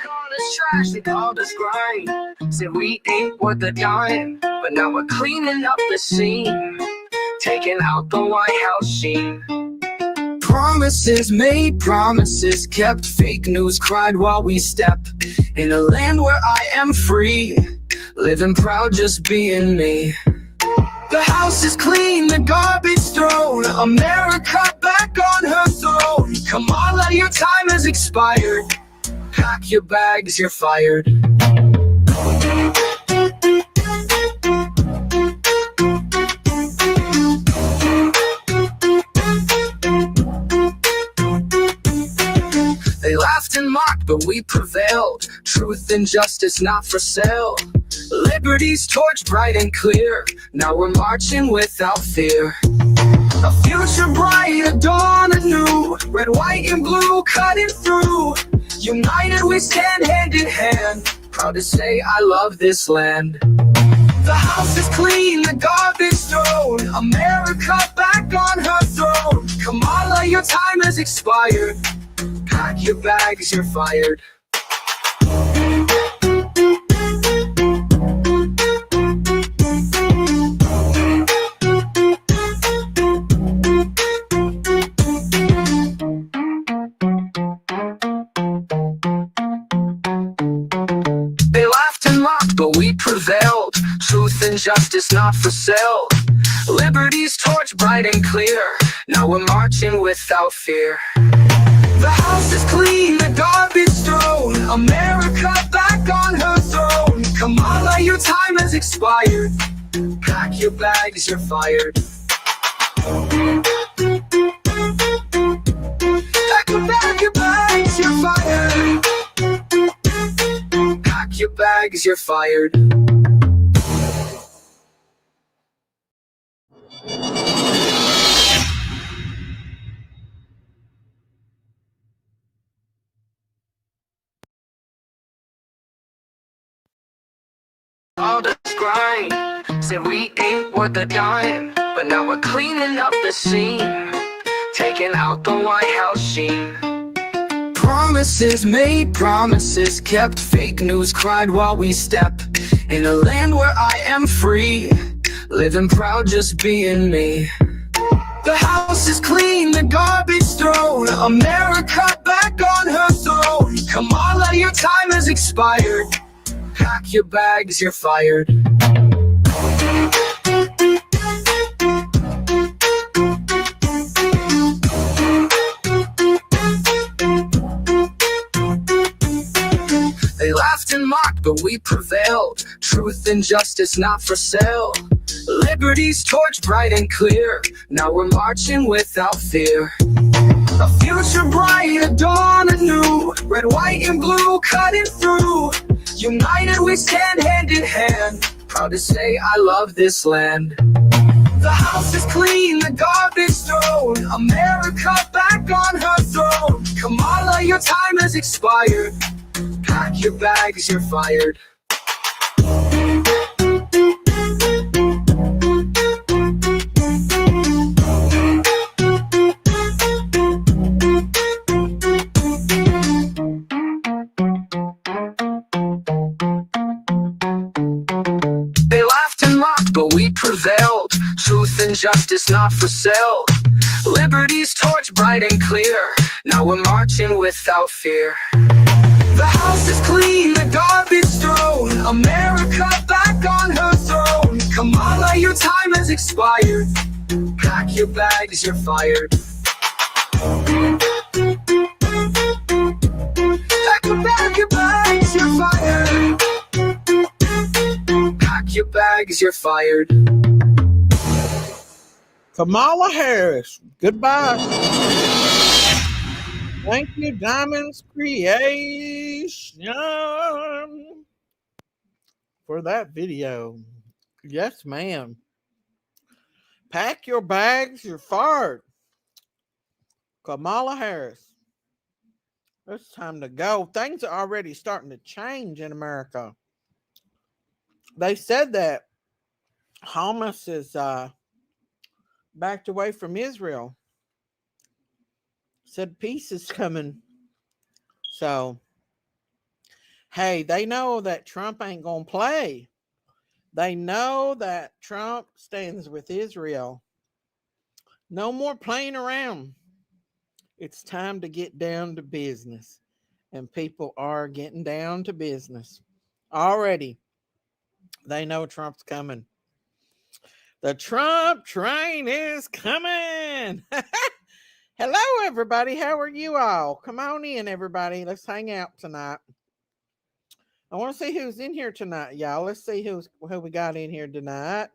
called us trash, they called us grind. Said we ain't worth a dime, but now we're cleaning up the scene, taking out the White House sheen. Promises made, promises kept, fake news cried while we step in a land where I am free, living proud just being me. The house is clean, the garbage thrown, America back on her throne. Kamala, your time has expired, pack your bags, you're fired. They laughed and mocked, but we prevailed. Truth and justice not for sale. Liberty's torch bright and clear. Now we're marching without fear. A future bright, a dawn anew. Red, white, and blue cutting through. United we stand hand in hand. Proud to say I love this land. The house is clean, the garbage thrown. America back on her throne. Kamala, your time has expired. Pack your bags, you're fired. They laughed and mocked, but we prevailed. Truth and justice not for sale. Liberty's torch bright and clear. Now we're marching without fear. The house is clean, the garbage thrown. America back on her throne. Kamala, your time has expired. Pack your bags, you're fired. Pack your bags, you're fired. Pack your bags, you're fired. All this grind, said we ain't worth a dime, but now we're cleaning up the scene, taking out the White House sheen. Promises made, promises kept, fake news cried while we step in a land where I am free, living proud just being me. The house is clean, the garbage thrown, America back on her throne. Kamala, your time has expired. Pack your bags, you're fired. They laughed and mocked, but we prevailed. Truth and justice not for sale. Liberty's torch bright and clear. Now we're marching without fear. A future bright, a dawn anew. Red, white, and blue cutting through. United we stand hand in hand. Proud to say I love this land. The house is clean, the garbage thrown. America back on her throne. Kamala, your time has expired. Pack your bags, you're fired. But we prevailed. Truth and justice not for sale. Liberty's torch bright and clear. Now we're marching without fear. The house is clean, the garbage thrown. America back on her throne. Kamala, your time has expired. Pack your bags, you're fired. Pack your bags, you're fired. Pack your bags, you're fired. Kamala Harris, goodbye. Thank you, Diamonds Creation, for that video. Yes, ma'am. Pack your bags, you're fired. Kamala Harris. It's time to go. Things are already starting to change in America. They said that Hamas is backed away from Israel. Said peace is coming. So Hey, they know that Trump ain't going to play. They know that Trump stands with Israel. No more playing around. It's time to get down to business. And people are getting down to business. Already, they know Trump's coming. The Trump train is coming. Hello, everybody. How are you all? Come on in, everybody. Let's hang out tonight. I want to see who's in here tonight, y'all. Let's see who we got in here tonight.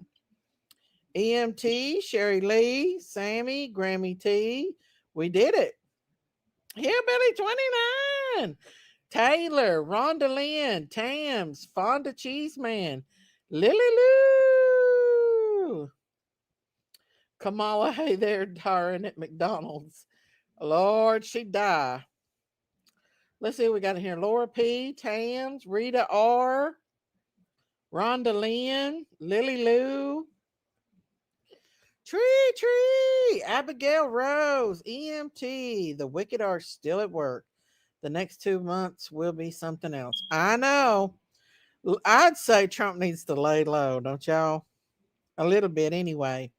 EMT, Sherry Lee, Sammy, Grammy T. We did it. Hillbilly 29. Taylor, Rhonda Lynn, Tams, Fonda Cheeseman, Lily Lou. Kamala, hey there, darn at McDonald's. Lord, she'd die. Let's see what we got in here. Laura P, Tams, Rita R, Rhonda Lynn, Lily Lou, Tree, Abigail Rose, EMT. The wicked are still at work. The next 2 months will be something else. I know. I'd say Trump needs to lay low, don't y'all? A little bit anyway,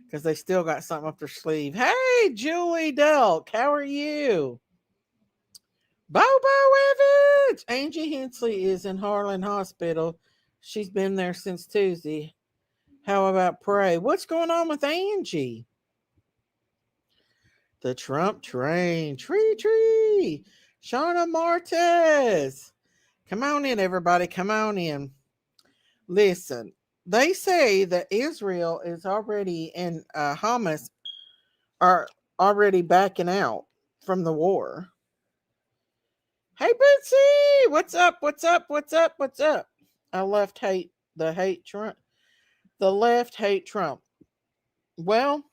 because they still got something up their sleeve. Hey, Julie Delk, how are you? Bobo Evans! Angie Hensley is in Harlan Hospital. She's been there since Tuesday. How about Pray? What's going on with Angie? The Trump train. Tree. Shauna Martez. Come on in, everybody. Come on in. Listen, they say that Israel is already and Hamas are already backing out from the war. Hey, Bitsy, what's up? I left hate Trump. The left hate Trump. Well,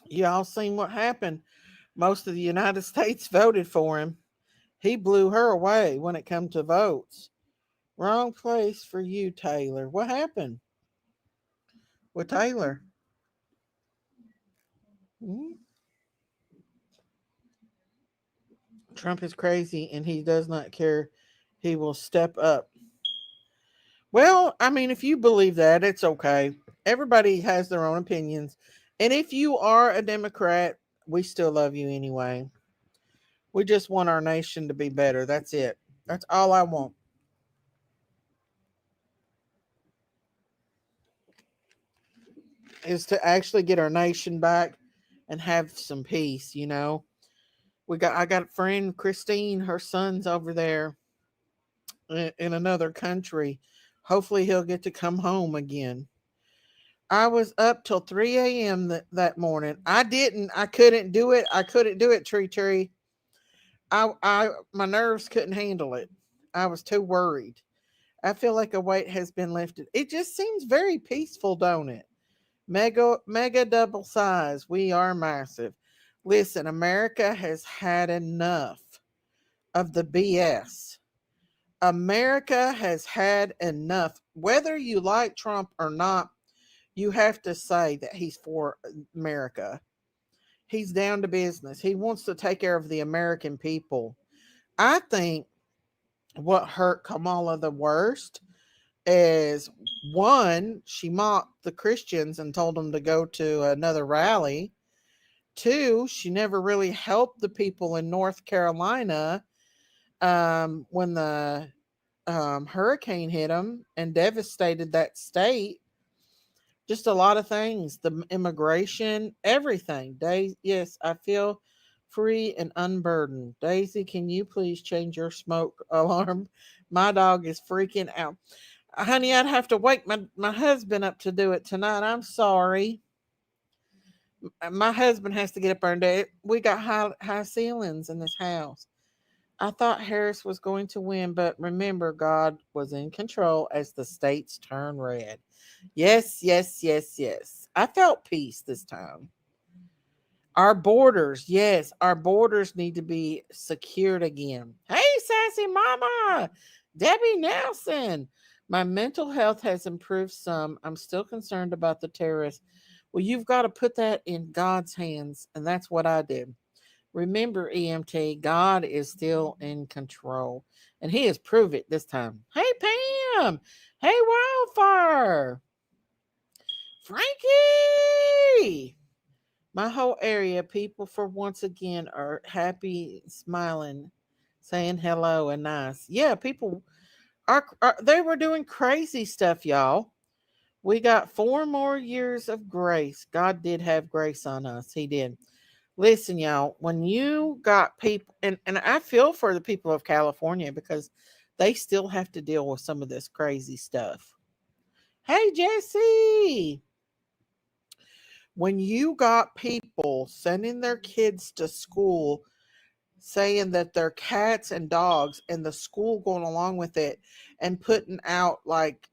y'all seen what happened. Most of the United States voted for him. He blew her away when it come to votes. Wrong place for you, Taylor. What happened with Taylor? Hmm? Trump is crazy and he does not care. He will step up. Well, I mean, if you believe that, it's okay. Everybody has their own opinions. And if you are a Democrat, we still love you anyway. We just want our nation to be better. That's it. That's all I want. Is to actually get our nation back and have some peace, you know. I got a friend, Christine, her son's over there in another country. Hopefully he'll get to come home again. I was up till 3 a.m. that morning. I couldn't do it. Tree. My nerves couldn't handle it. I was too worried. I feel like a weight has been lifted. It just seems very peaceful, don't it? Mega double size. We are massive. Listen, America has had enough of the BS. America has had enough. Whether you like Trump or not, you have to say that he's for America. He's down to business. He wants to take care of the American people. I think what hurt Kamala the worst is one, she mocked the Christians and told them to go to another rally. Two, she never really helped the people in North Carolina when the hurricane hit them and devastated that state. Just a lot of things, the immigration, everything. Yes, I feel free and unburdened. Daisy, can you please change your smoke alarm? My dog is freaking out. Honey, I'd have to wake my husband up to do it tonight. I'm sorry. My husband has to get up there and do it. We got high ceilings in this house. I thought Harris was going to win, but remember, God was in control as the states turned red. Yes. I felt peace this time. Our borders, yes, our borders need to be secured again. Hey, sassy mama, Debbie Nelson. My mental health has improved some. I'm still concerned about the terrorists. Well, you've got to put that in God's hands, and that's what I did. Remember, EMT, God is still in control. And he has proved it this time. Hey, Pam. Hey, Wildfire. Frankie. My whole area, people for once again are happy, smiling, saying hello and nice. Yeah, people are they were doing crazy stuff, y'all. We got 4 more years of grace. God did have grace on us. He did. Listen, y'all, when you got people, and I feel for the people of California because they still have to deal with some of this crazy stuff. Hey, Jesse, when you got people sending their kids to school saying that they're cats and dogs, and the school going along with it and putting out like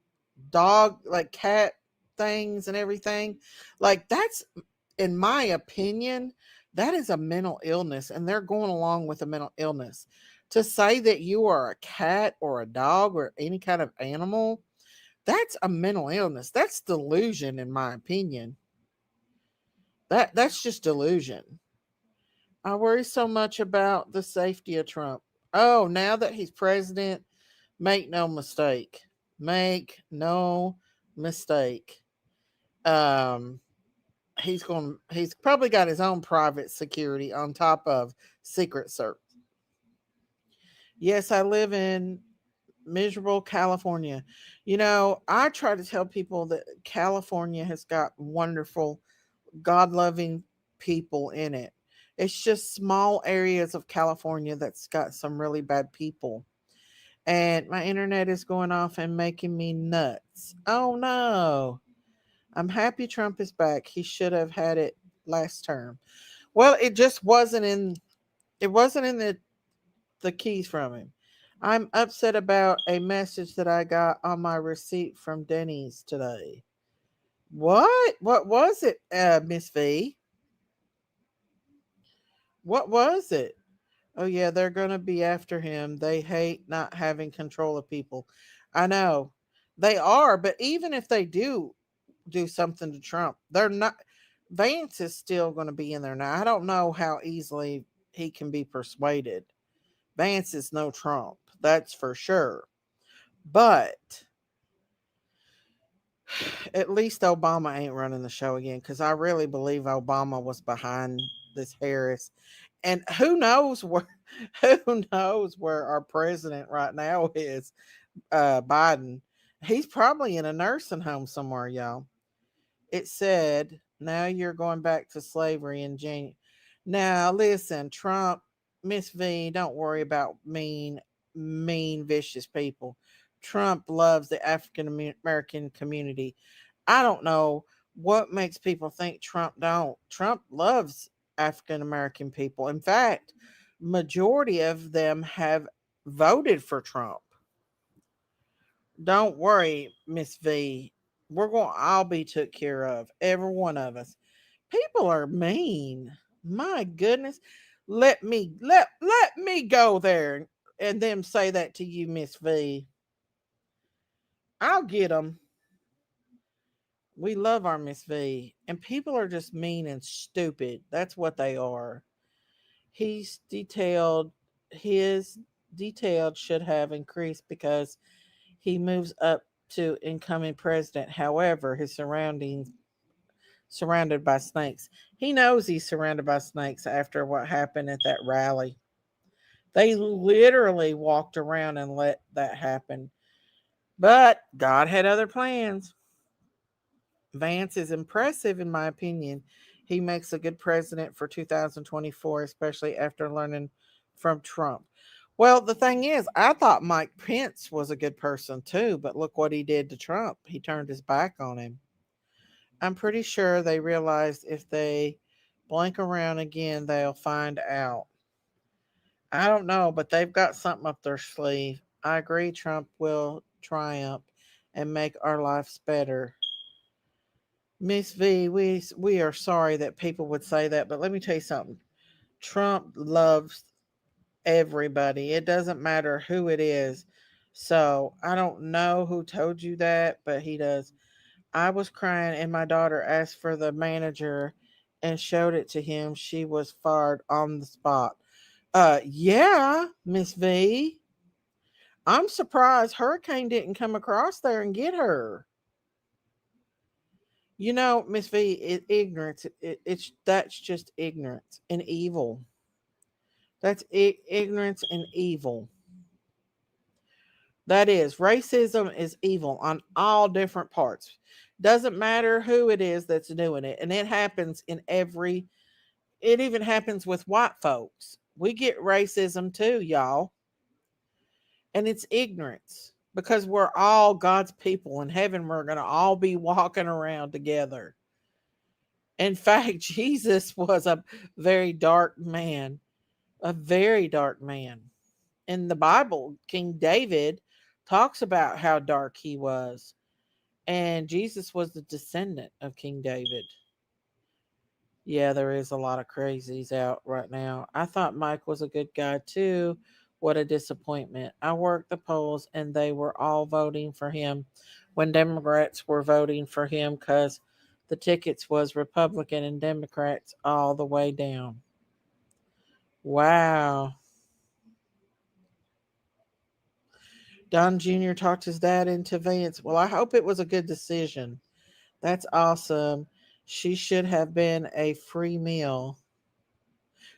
like cat things and everything, like that's, in my opinion, that is a mental illness, and they're going along with a mental illness. To say that you are a cat or a dog or any kind of animal, that's a mental illness. That's delusion, in my opinion. That's just delusion. I worry so much about the safety of Trump. Oh, now that he's president, make no mistake. Make no mistake. Um, he's probably got his own private security on top of Secret Service. Yes, I live in miserable California. You know, I try to tell people that California has got wonderful, God loving people in it. It's just small areas of California that's got some really bad people. And my internet is going off and making me nuts. Oh no. I'm happy Trump is back. He should have had it last term. Well, it wasn't in the keys from him. I'm upset about a message that I got on my receipt from Denny's today. What? What was it, Miss V? What was it? Oh yeah, they're gonna be after him. They hate not having control of people. I know. They are, but even if they do something to Trump, they're not, Vance is still gonna be in there now. I don't know how easily he can be persuaded. Vance is no Trump, that's for sure. But at least Obama ain't running the show again, because I really believe Obama was behind this Harris. And who knows where who knows where our president right now is, Biden. He's probably in a nursing home somewhere, y'all. It said, now you're going back to slavery in January. Now listen, Trump, Miss V, don't worry about mean, vicious people. Trump loves the African American community. I don't know what makes people think Trump don't. Trump loves African American people. In fact, majority of them have voted for Trump. Don't worry, Miss V. We're going to all be took care of. Every one of us. People are mean. My goodness. Let me go there and them say that to you, Miss V. I'll get them. We love our Miss V. And people are just mean and stupid. That's what they are. He's detailed his detailed should have increased because he moves up to incoming president. However, his surroundings surrounded by snakes. He knows he's surrounded by snakes after what happened at that rally. They literally walked around and let that happen. But God had other plans. Vance is impressive, in my opinion. He makes a good president for 2024, especially after learning from Trump. Well, the thing is, I thought Mike Pence was a good person too, but look what he did to Trump. He turned his back on him. I'm pretty sure they realized if they blink around again, they'll find out. I don't know, but they've got something up their sleeve. I agree Trump will triumph and make our lives better. Miss V, we are sorry that people would say that, but let me tell you something. Trump loves everybody. It doesn't matter who it is. So I don't know who told you that, but he does. I was crying, and my daughter asked for the manager and showed it to him, she was fired on the spot. Yeah, Miss V. I'm surprised Hurricane didn't come across there and get her. Miss V, ignorance. It's that's just ignorance and evil. That's ignorance and evil. That is, racism is evil on all different parts. Doesn't matter who it is that's doing it. And it happens in every, it even happens with white folks. We get racism too, y'all. And it's ignorance because we're all God's people. In heaven, we're going to all be walking around together. In fact, Jesus was a very dark man, a very dark man. In the Bible, King David talks about how dark he was. And Jesus was the descendant of King David. Yeah, there is a lot of crazies out right now. I thought Mike was a good guy too. What a disappointment. I worked the polls and they were all voting for him when Democrats were voting for him because the tickets was Republican and Democrats all the way down. Wow. Don Jr. talked his dad into Vance. Well, I hope it was a good decision. That's awesome. She should have been a free meal.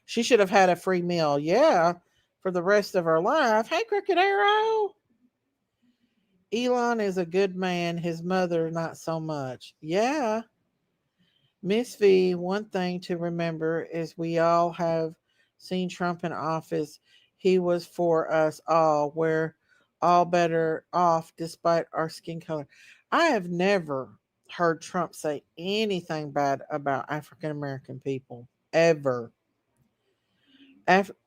She should have had a free meal, yeah, for the rest of her life. Hey, Crooked Arrow. Elon is a good man. His mother, not so much. Yeah. Miss V, one thing to remember is we all have seen Trump in office. He was for us all. We're all better off despite our skin color. I have never heard Trump say anything bad about African American people, ever.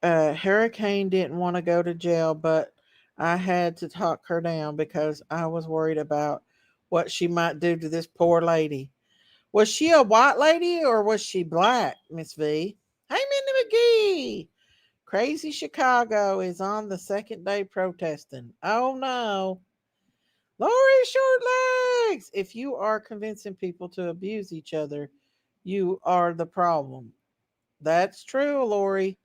Hurricane didn't want to go to jail, but I had to talk her down because I was worried about what she might do to this poor lady. Was she a white lady or was she black, Miss V? Hey, Minnie McGee. Crazy Chicago is on the second day protesting. Oh no. Lori Short Legs. If you are convincing people to abuse each other, you are the problem. That's true, Lori.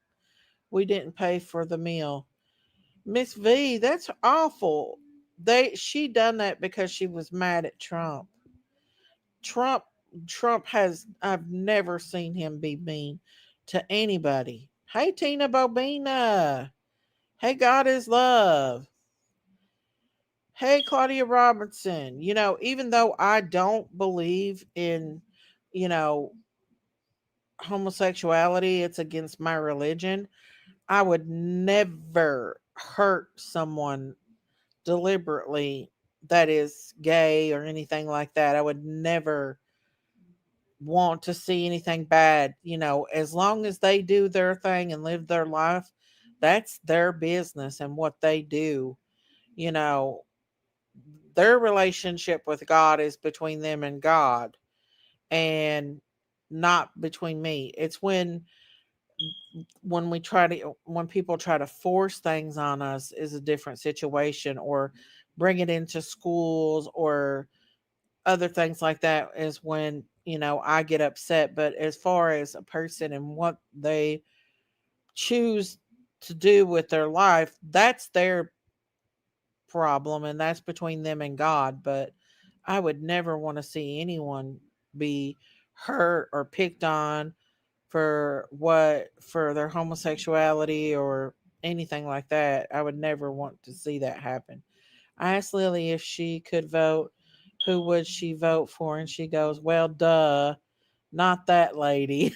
We didn't pay for the meal. Miss V, that's awful. She done that because she was mad at Trump. Trump Trump has I've never seen him be mean to anybody. Hey Tina Bobina. Hey God is love. Hey Claudia Robinson. Even though I don't believe in, you know, homosexuality, it's against my religion. I would never hurt someone deliberately that is gay or anything like that. I would never want to see anything bad. As long as they do their thing and live their life, that's their business and what they do. You know, their relationship with God is between them and God and not between me. It's when people try to force things on us is a different situation, or bring it into schools or other things like that is when I get upset. But as far as a person and what they choose to do with their life, that's their problem and that's between them and God. But I would never want to see anyone be hurt or picked on for their homosexuality or anything like that. I would never want to see that happen. I asked Lily if she could vote, who would she vote for? And she goes, well, duh, not that lady.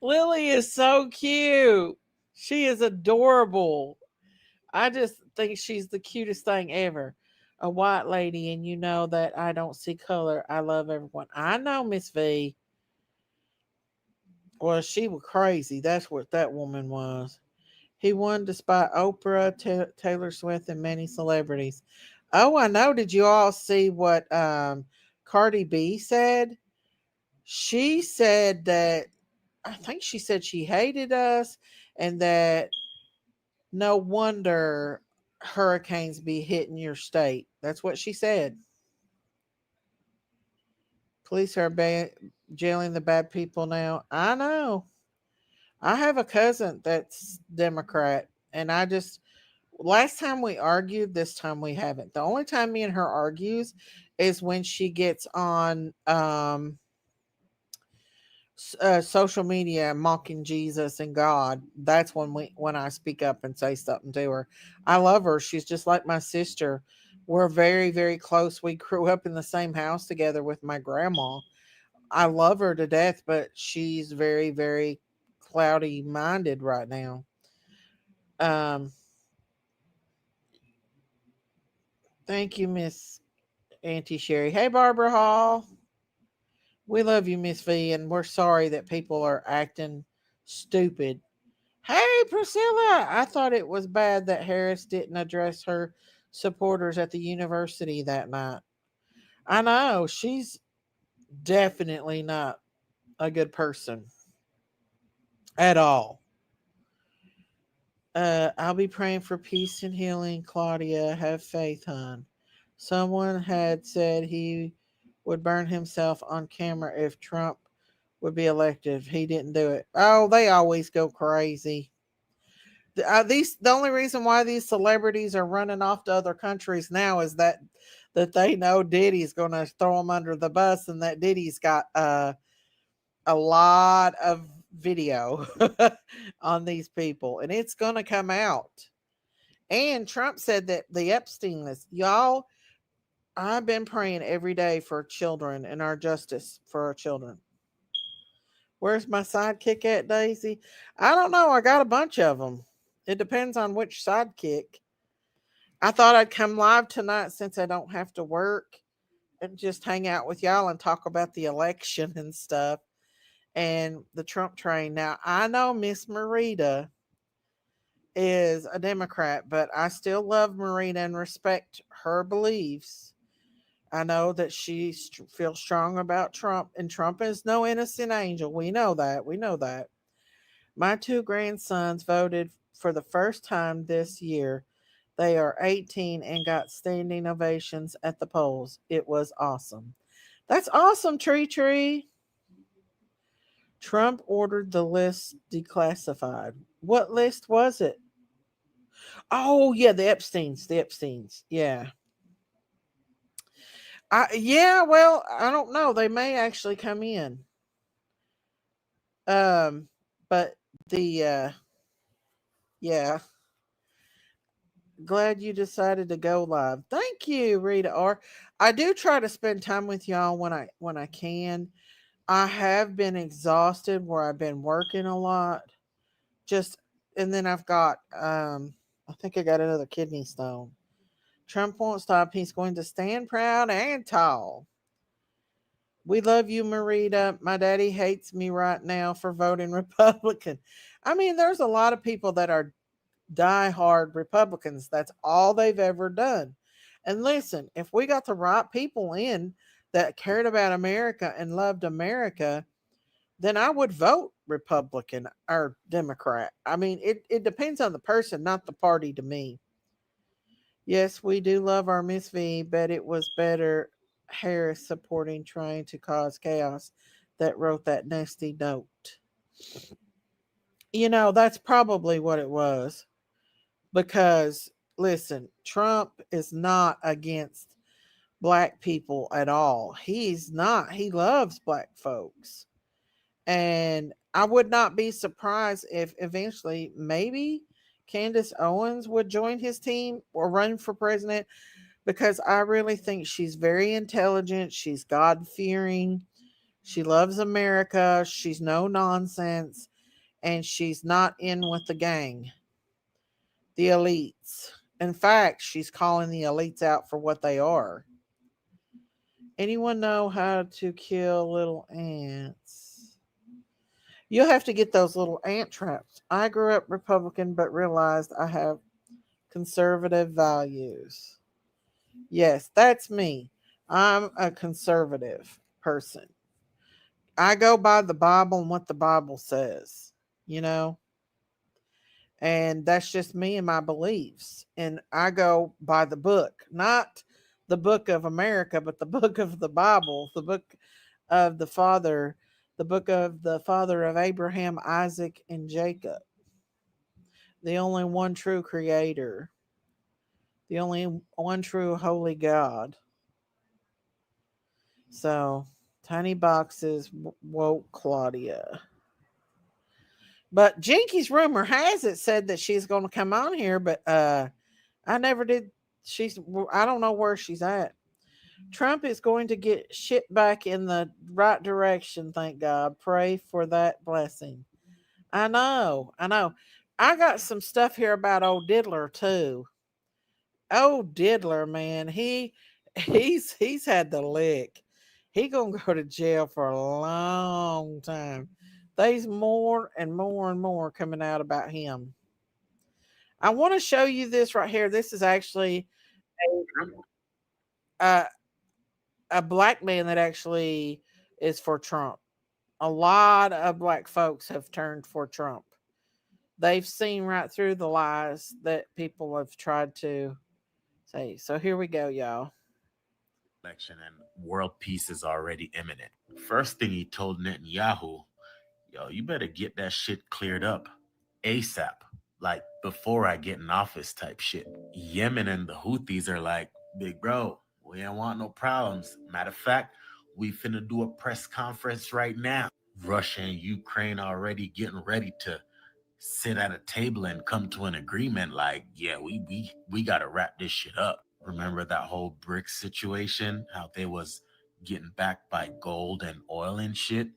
Lily is so cute. She is adorable. I just think she's the cutest thing ever. A white lady, and you know that I don't see color. I love everyone. I know, Miss V. Well, she was crazy. That's what that woman was. He won despite Oprah, Taylor Swift, and many celebrities. Oh, I know. Did you all see what Cardi B said? She said that, I think she said she hated us and that no wonder hurricanes be hitting your state. That's what she said. Police are jailing the bad people now. I know. I have a cousin that's Democrat, and I just last time we argued, this time we haven't. The only time me and her argues is when she gets on social media mocking Jesus and God. That's when I speak up and say something to her. I love her. She's just like my sister. We're very very close. We grew up in the same house together with my grandma. I love her to death, but she's very very cloudy minded right now. Um, thank you, Miss Auntie Sherry. Hey, Barbara Hall. We love you, Miss V, and we're sorry that people are acting stupid. Hey, Priscilla. I thought it was bad that Harris didn't address her supporters at the university that night. I know she's definitely not a good person at all. I'll be praying for peace and healing, Claudia. Have faith, hon. Someone had said he would burn himself on camera if Trump would be elected. He didn't do it. Oh, they always go crazy. The only reason why these celebrities are running off to other countries now is that they know Diddy's going to throw them under the bus, and that Diddy's got a lot of video on these people, and it's going to come out. And Trump said that the Epstein list, y'all, I've been praying every day for children and our justice for our children. Where's my sidekick at, Daisy? I don't know. I got a bunch of them. It depends on which sidekick. I thought I'd come live tonight since I don't have to work and just hang out with y'all and talk about the election and stuff and the Trump train. Now, I know Miss Marita is a Democrat, but I still love Marita and respect her beliefs. I know that she feels strong about Trump, and Trump is no innocent angel. We know that. We know that. My two grandsons voted for the first time this year. They are 18 and got standing ovations at the polls. It was awesome. That's awesome, Tree Tree. Trump ordered the list declassified. What list was it? Oh, yeah, the Epsteins. The Epsteins. Yeah. Yeah, well, I don't know. They may actually come in. Um, but the yeah, glad you decided to go live. Thank you, Rita R. I do try to spend time with y'all when I can. I have been exhausted where I've been working a lot. Just and then I've got I think I got another kidney stone. Trump won't stop. He's going to stand proud and tall. We love you, Marita. My daddy hates me right now for voting Republican. I mean, there's a lot of people that are diehard Republicans. That's all they've ever done. And listen, if we got the right people in that cared about America and loved America, then I would vote Republican or Democrat. I mean, it depends on the person, not the party to me. Yes, we do love our Miss V, but it was better Harris supporting trying to cause chaos that wrote that nasty note. That's probably what it was. Because, listen, Trump is not against black people at all. He's not. He loves black folks. And I would not be surprised if eventually maybe Candace Owens would join his team or run for president because I really think she's very intelligent. She's God fearing. She loves America. She's no nonsense. And she's not in with the gang, the elites. In fact, she's calling the elites out for what they are. Anyone know how to kill little ants? You'll have to get those little ant traps. I grew up Republican but realized I have conservative values. Yes, that's me. I'm a conservative person. I go by the Bible and what the Bible says, you know? And that's just me and my beliefs. And I go by the book, not the book of America, but the book of the Bible, the book of the father, the book of the father of Abraham, Isaac, and Jacob, the only one true creator, the only one true holy God. So, Tiny Boxes woke Claudia. But Jinky's rumor has it said that she's going to come on here, but I never did. She's I don't know where she's at. Trump is going to get shit back in the right direction, thank God. Pray for that blessing. I know, I know. I got some stuff here about old Diddler too. Old Diddler, man, he's had the lick. He gonna go to jail for a long time. There's more and more and more coming out about him. I want to show you this right here. This is actually a, a black man that actually is for Trump. A lot of black folks have turned for Trump. They've seen right through the lies that people have tried to say. So here we go, y'all. Election and world peace is already imminent. First thing he told Netanyahu, yo, you better get that shit cleared up ASAP. Like before I get in office type shit. Yemen and the Houthis are like, big bro, we don't want no problems. Matter of fact, we finna do a press conference right now. Russia and Ukraine already getting ready to sit at a table and come to an agreement like, yeah, we gotta wrap this shit up. Remember that whole BRICS situation? How they was getting backed by gold and oil and shit?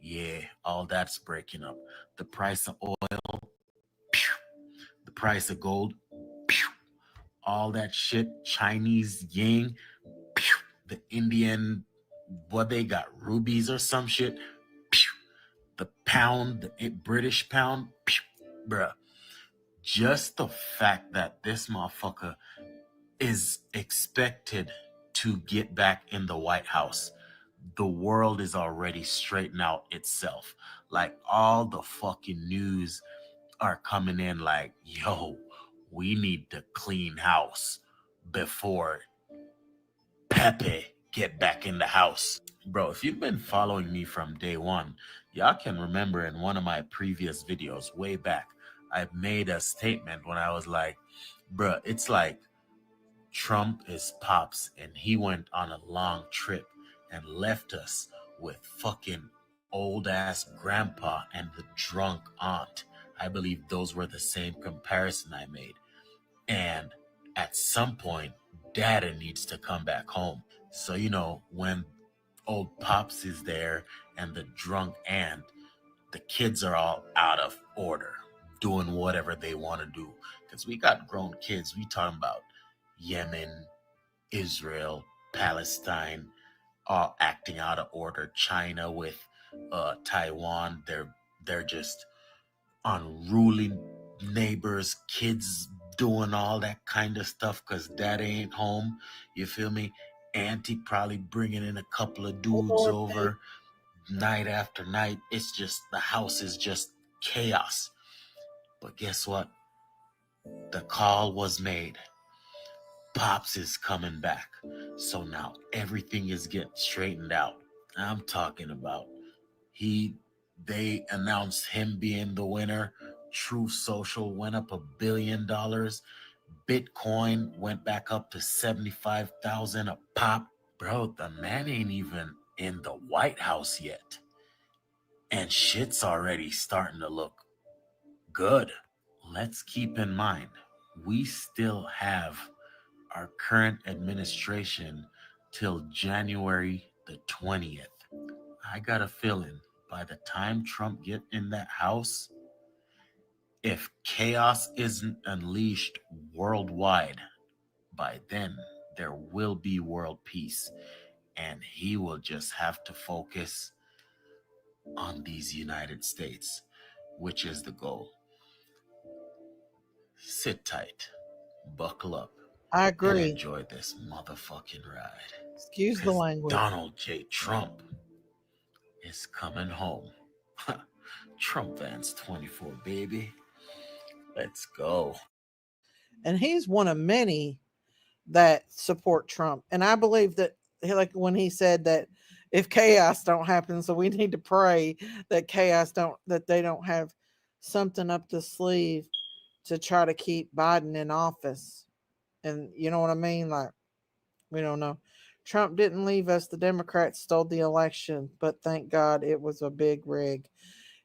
Yeah, all that's breaking up. The price of oil, pew, the price of gold, pew, all that shit, Chinese yin, pew, the Indian, what they got, rubies or some shit, pew, the pound, the British pound, pew, bruh. Just the fact that this motherfucker is expected to get back in the White House, the world is already straightening out itself. Like all the fucking news are coming in like, yo, we need to clean house before Pepe get back in the house. Bro, if you've been following me from day one, y'all can remember in one of my previous videos way back, I made a statement when I was like, bro, it's like Trump is pops and he went on a long trip and left us with fucking old ass grandpa and the drunk aunt. I believe those were the same comparison I made. And at some point, data needs to come back home. So, when old pops is there and the drunk aunt, the kids are all out of order, doing whatever they want to do. Because we got grown kids. We talking about Yemen, Israel, Palestine, all acting out of order. China with Taiwan, they're just unruly neighbors, kids doing all that kind of stuff because dad ain't home. You feel me? Auntie probably bringing in a couple of dudes Lord, thank over night after night. It's just the house is just chaos. But guess what? The call was made. Pops is coming back. So now everything is getting straightened out. I'm talking about he they announced him being the winner. True Social went up $1 billion. Bitcoin went back up to 75,000 a pop. Bro, the man ain't even in the White House yet. And shit's already starting to look good. Let's keep in mind, we still have our current administration till January the 20th. I got a feeling by the time Trump get in that house, if chaos isn't unleashed worldwide, by then there will be world peace and he will just have to focus on these United States, which is the goal. Sit tight, buckle up, I and agree. enjoy this motherfucking ride. Excuse the Because language. Donald J. Trump is coming home. Trump Vans 24, baby. Let's go. And he's one of many that support Trump. And I believe that, like when he said that if chaos don't happen. So we need to pray that they don't have something up the sleeve to try to keep Biden in office. And you know what I mean? Like, we don't know. Trump didn't leave us. The Democrats stole the election, but thank God it was a big rig.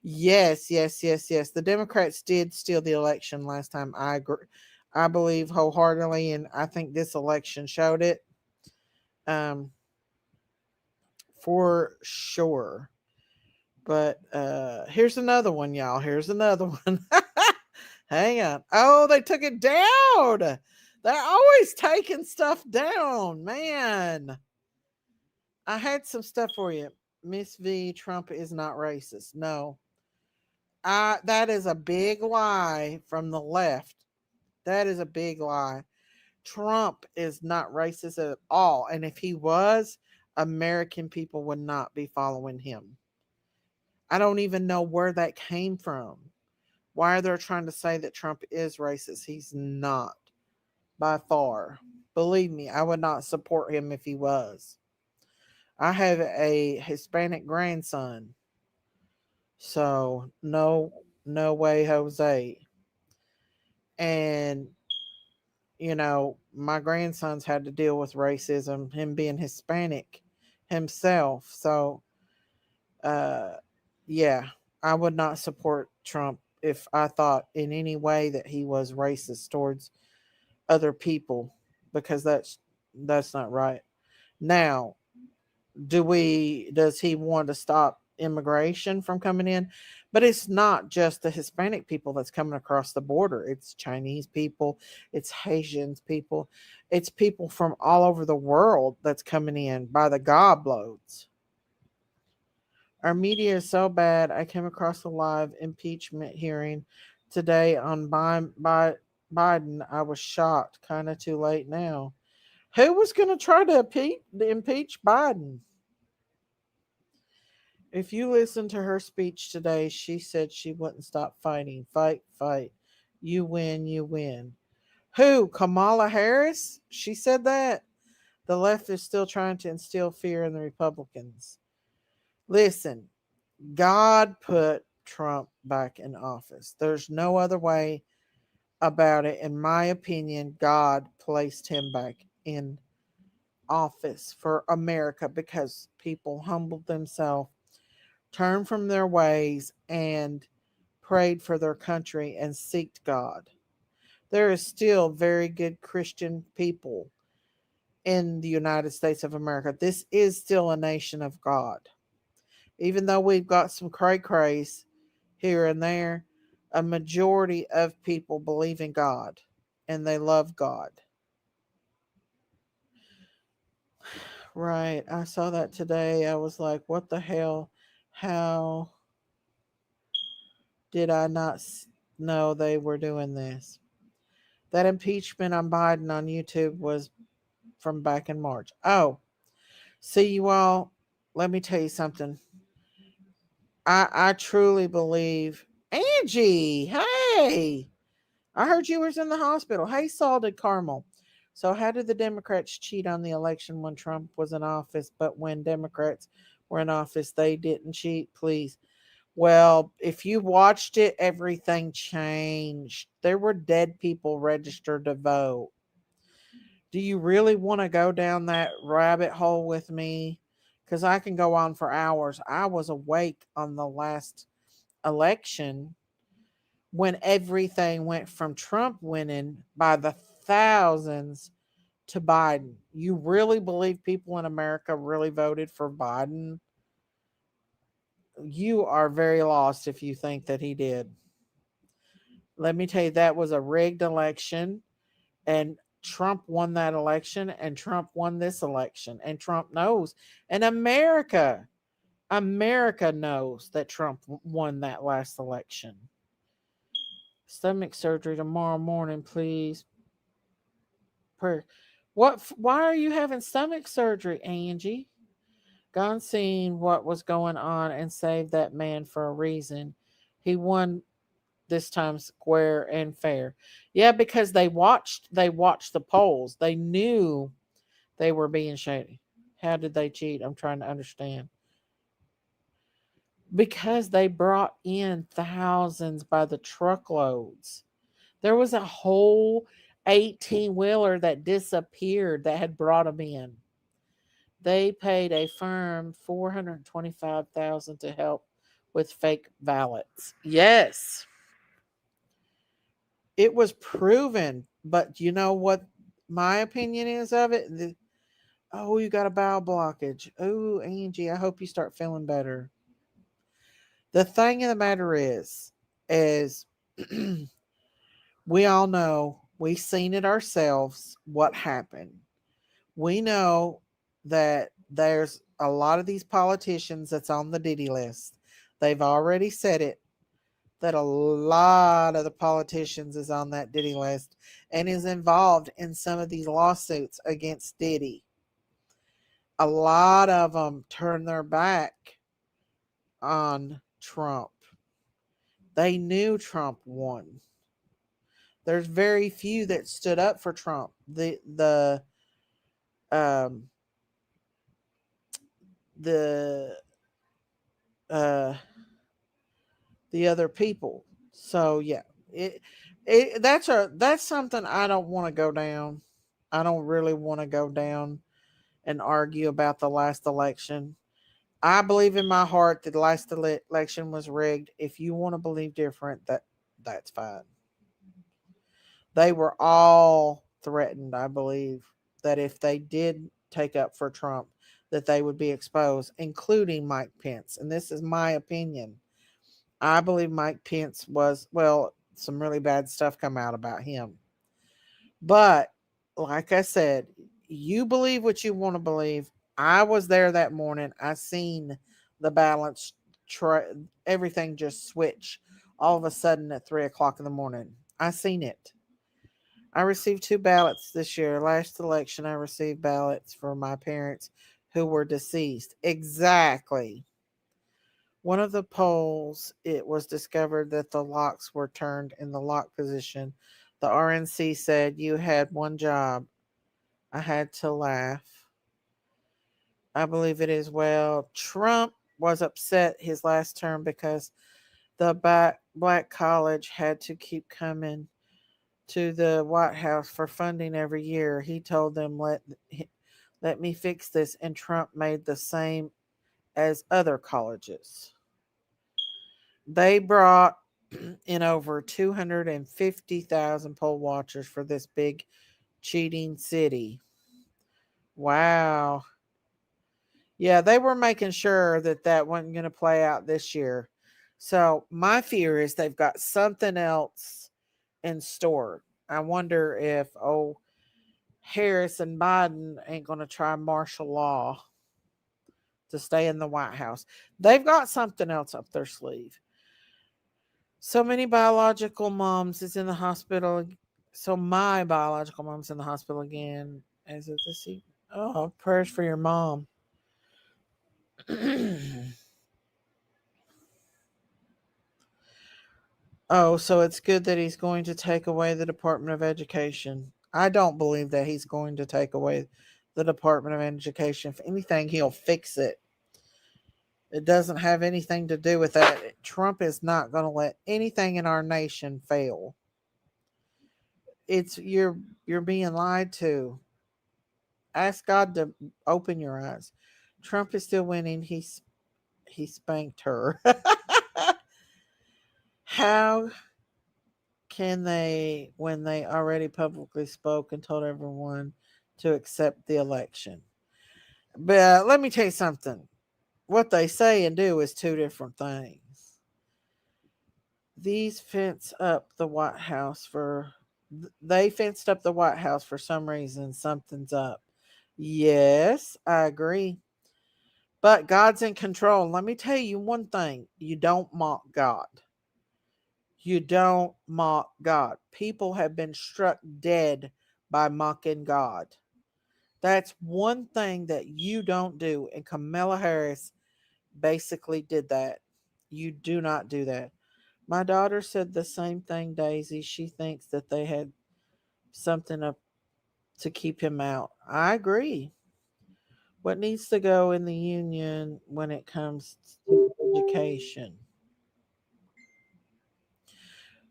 Yes, yes, yes, yes. The Democrats did steal the election last time. I agree. I believe wholeheartedly, and I think this election showed it. Um, for sure. But here's another one, y'all. Here's another one. Hang on. Oh, they took it down. They're always taking stuff down, man. I had some stuff for you. Miss V, Trump is not racist. No. That is a big lie from the left. That is a big lie. Trump is not racist at all. And if he was, American people would not be following him. I don't even know where that came from. Why are they trying to say that Trump is racist? He's not, by far. Believe me, I would not support him if he was. I have a Hispanic grandson. So no way, Jose. And my grandson's had to deal with racism, him being Hispanic himself. So uh yeah, I would not support Trump if I thought in any way that he was racist towards other people, because that's not right. Now, does he want to stop immigration from coming in? But it's not just the Hispanic people that's coming across the border. It's Chinese people, it's Haitians people, it's people from all over the world that's coming in by the gobloads. Our media is so bad. I came across a live impeachment hearing today on Biden. I was shocked. Kind of too late now. Who was going to try to impeach Biden? If you listen to her speech today, she said she wouldn't stop fighting. Fight, fight. You win, you win. Who? Kamala Harris? She said that. The left is still trying to instill fear in the Republicans. Listen, God put Trump back in office. There's no other way about it. In my opinion, God placed him back in office for America because people humbled themselves, turned from their ways, and prayed for their country and seeked God. There is still very good Christian people in the United States of America. This is still a nation of God. Even though we've got some cray crays here and there, a majority of people believe in God and they love God. Right. I saw that today. I was like, what the hell? How did I not know they were doing this? That impeachment on Biden on YouTube was from back in March. Oh, see you all. Let me tell you something. I truly believe Angie. Hey, I heard you was in the hospital. Hey, Salted Caramel. So, how did the Democrats cheat on the election when Trump was in office, but when Democrats were in office, they didn't cheat? Please. Well, if you watched it, everything changed. There were dead people registered to vote. Do you really want to go down that rabbit hole with me? Because I can go on for hours. I was awake on the last election when everything went from Trump winning by the thousands to Biden. You really believe people in America really voted for Biden? You are very lost if you think that he did. Let me tell you, that was a rigged election, and Trump won that election, and Trump won this election, and Trump knows. And America knows that Trump won that last election. Stomach surgery tomorrow morning, please. Prayer. Why are you having stomach surgery, Angie? Gone seen what was going on and saved that man for a reason. He won this time square and fair. Yeah, because they watched the polls. They knew they were being shady. How did they cheat? I'm trying to understand. Because they brought in thousands by the truckloads. There was a whole 18 wheeler that disappeared that had brought them in. They paid a firm 425,000 to help with fake ballots. Yes, it was proven, but you know what my opinion is of it? Oh, you got a bowel blockage. Oh, Angie, I hope you start feeling better. The thing of the matter is we all know, we've seen it ourselves what happened. We know that there's a lot of these politicians that's on the Diddy list. They've already said it, that a lot of the politicians is on that Diddy list and is involved in some of these lawsuits against Diddy. A lot of them turned their back on Trump. They knew Trump won. There's very few that stood up for Trump. Um the uh the other people. So yeah, it that's something I don't want to go down. I don't really want to go down and argue about the last election. I believe in my heart that the last election was rigged. If you want to believe different, that's fine. They were all threatened, I believe, that if they did take up for Trump, that they would be exposed, including Mike Pence. And this is my opinion. I believe Mike Pence was, well, some really bad stuff come out about him. But like I said, you believe what you want to believe. I was there that morning. I seen the balance, everything just switch all of a sudden at 3 o'clock in the morning. I seen it. I received two ballots this year. Last election, I received ballots for my parents who were deceased. Exactly. One of the polls, it was discovered that the locks were turned in the lock position. The RNC said you had one job. I had to laugh. I believe it is well. Trump was upset his last term because the black college had to keep coming to the White House for funding every year. He told them, let me fix this. And Trump made the same as other colleges. They brought in over 250,000 poll watchers for this big cheating city. Wow. Yeah, they were making sure that that wasn't going to play out this year. So my fear is they've got something else in store. I wonder if Harris and Biden ain't going to try martial law to stay in the White House. They've got something else up their sleeve. So many biological moms is in the hospital. So my biological mom's in the hospital again. As of this evening. Oh, prayers for your mom. Oh, so it's good that he's going to take away the Department of Education. I don't believe that he's going to take away the Department of Education. If anything, he'll fix it. It doesn't have anything to do with that. Trump is not going to let anything in our nation fail. It's you're being lied to. Ask God to open your eyes. Trump is still winning. He spanked her. How can they, when they already publicly spoke and told everyone to accept the election? But let me tell you something. What they say and do is two different things. These fence up the White House for they fenced up the White House for some reason. Something's up. Yes, I agree. But God's in control. Let me tell you one thing. You don't mock God. You don't mock God. People have been struck dead by mocking God. That's one thing that you don't do. And Kamala Harris basically did that. You do not do that. My daughter said the same thing, Daisy. She thinks that they had something up to keep him out. I agree. What needs to go in the union when it comes to education?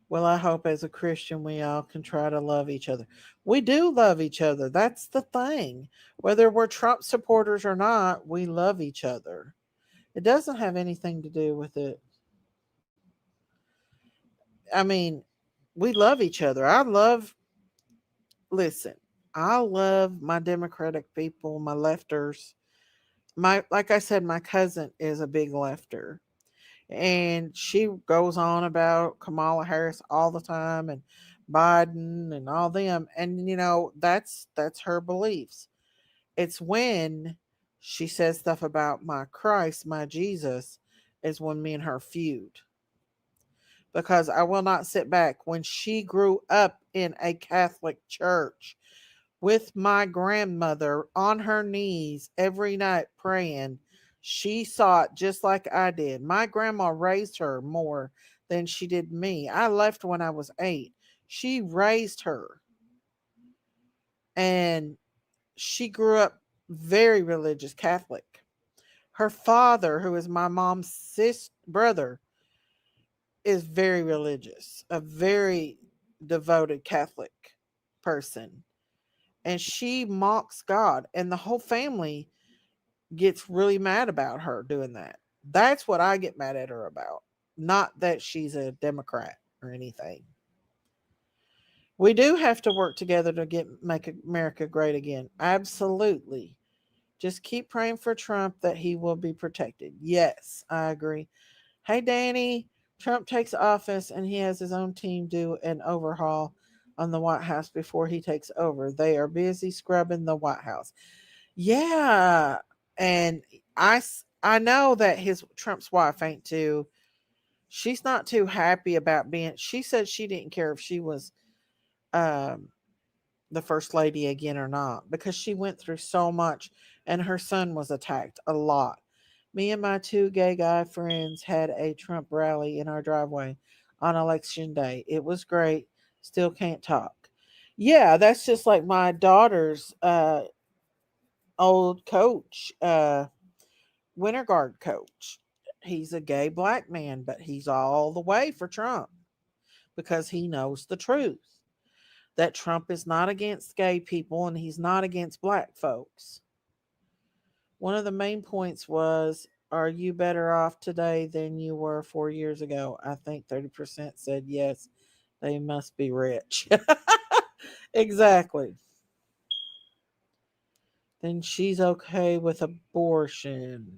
Well, I hope as a Christian we all can try to love each other. We do love each other. That's the thing. Whether we're Trump supporters or not, we love each other. It doesn't have anything to do with it. I mean, we love each other. Listen, I love my Democratic people, my lefters. Like I said, my cousin is a big lefter. And she goes on about Kamala Harris all the time and Biden and all them. And that's her beliefs. It's when she says stuff about my Christ, my Jesus, is when me and her feud. Because I will not sit back. When she grew up in a Catholic church with my grandmother on her knees every night praying, she saw it just like I did. My grandma raised her more than she did me. I left when I was 8. She raised her, and she grew up very religious Catholic. Her father, who is my mom's brother, is very religious, a very devoted Catholic person. And she mocks God, and the whole family gets really mad about her doing that. That's what I get mad at her about. Not that she's a Democrat or anything. We do have to work together to make America great again. Absolutely. Just keep praying for Trump that he will be protected. Yes, I agree. Hey, Danny, Trump takes office and he has his own team do an overhaul on the White House before he takes over. They are busy scrubbing the White House. Yeah, and I know that his Trump's wife ain't too. She's not too happy about being. She said she didn't care if she was um, the first lady again or not because she went through so much, and her son was attacked a lot. Me and my two gay guy friends had a Trump rally in our driveway on election day. It was great. Still can't talk. Yeah, that's just like my daughter's old coach, Winter Guard coach. He's a gay black man, but he's all the way for Trump because he knows the truth that Trump is not against gay people and he's not against black folks. One of the main points was, are you better off today than you were 4 years ago? I think 30% said yes, they must be rich. Exactly. Then she's okay with abortion.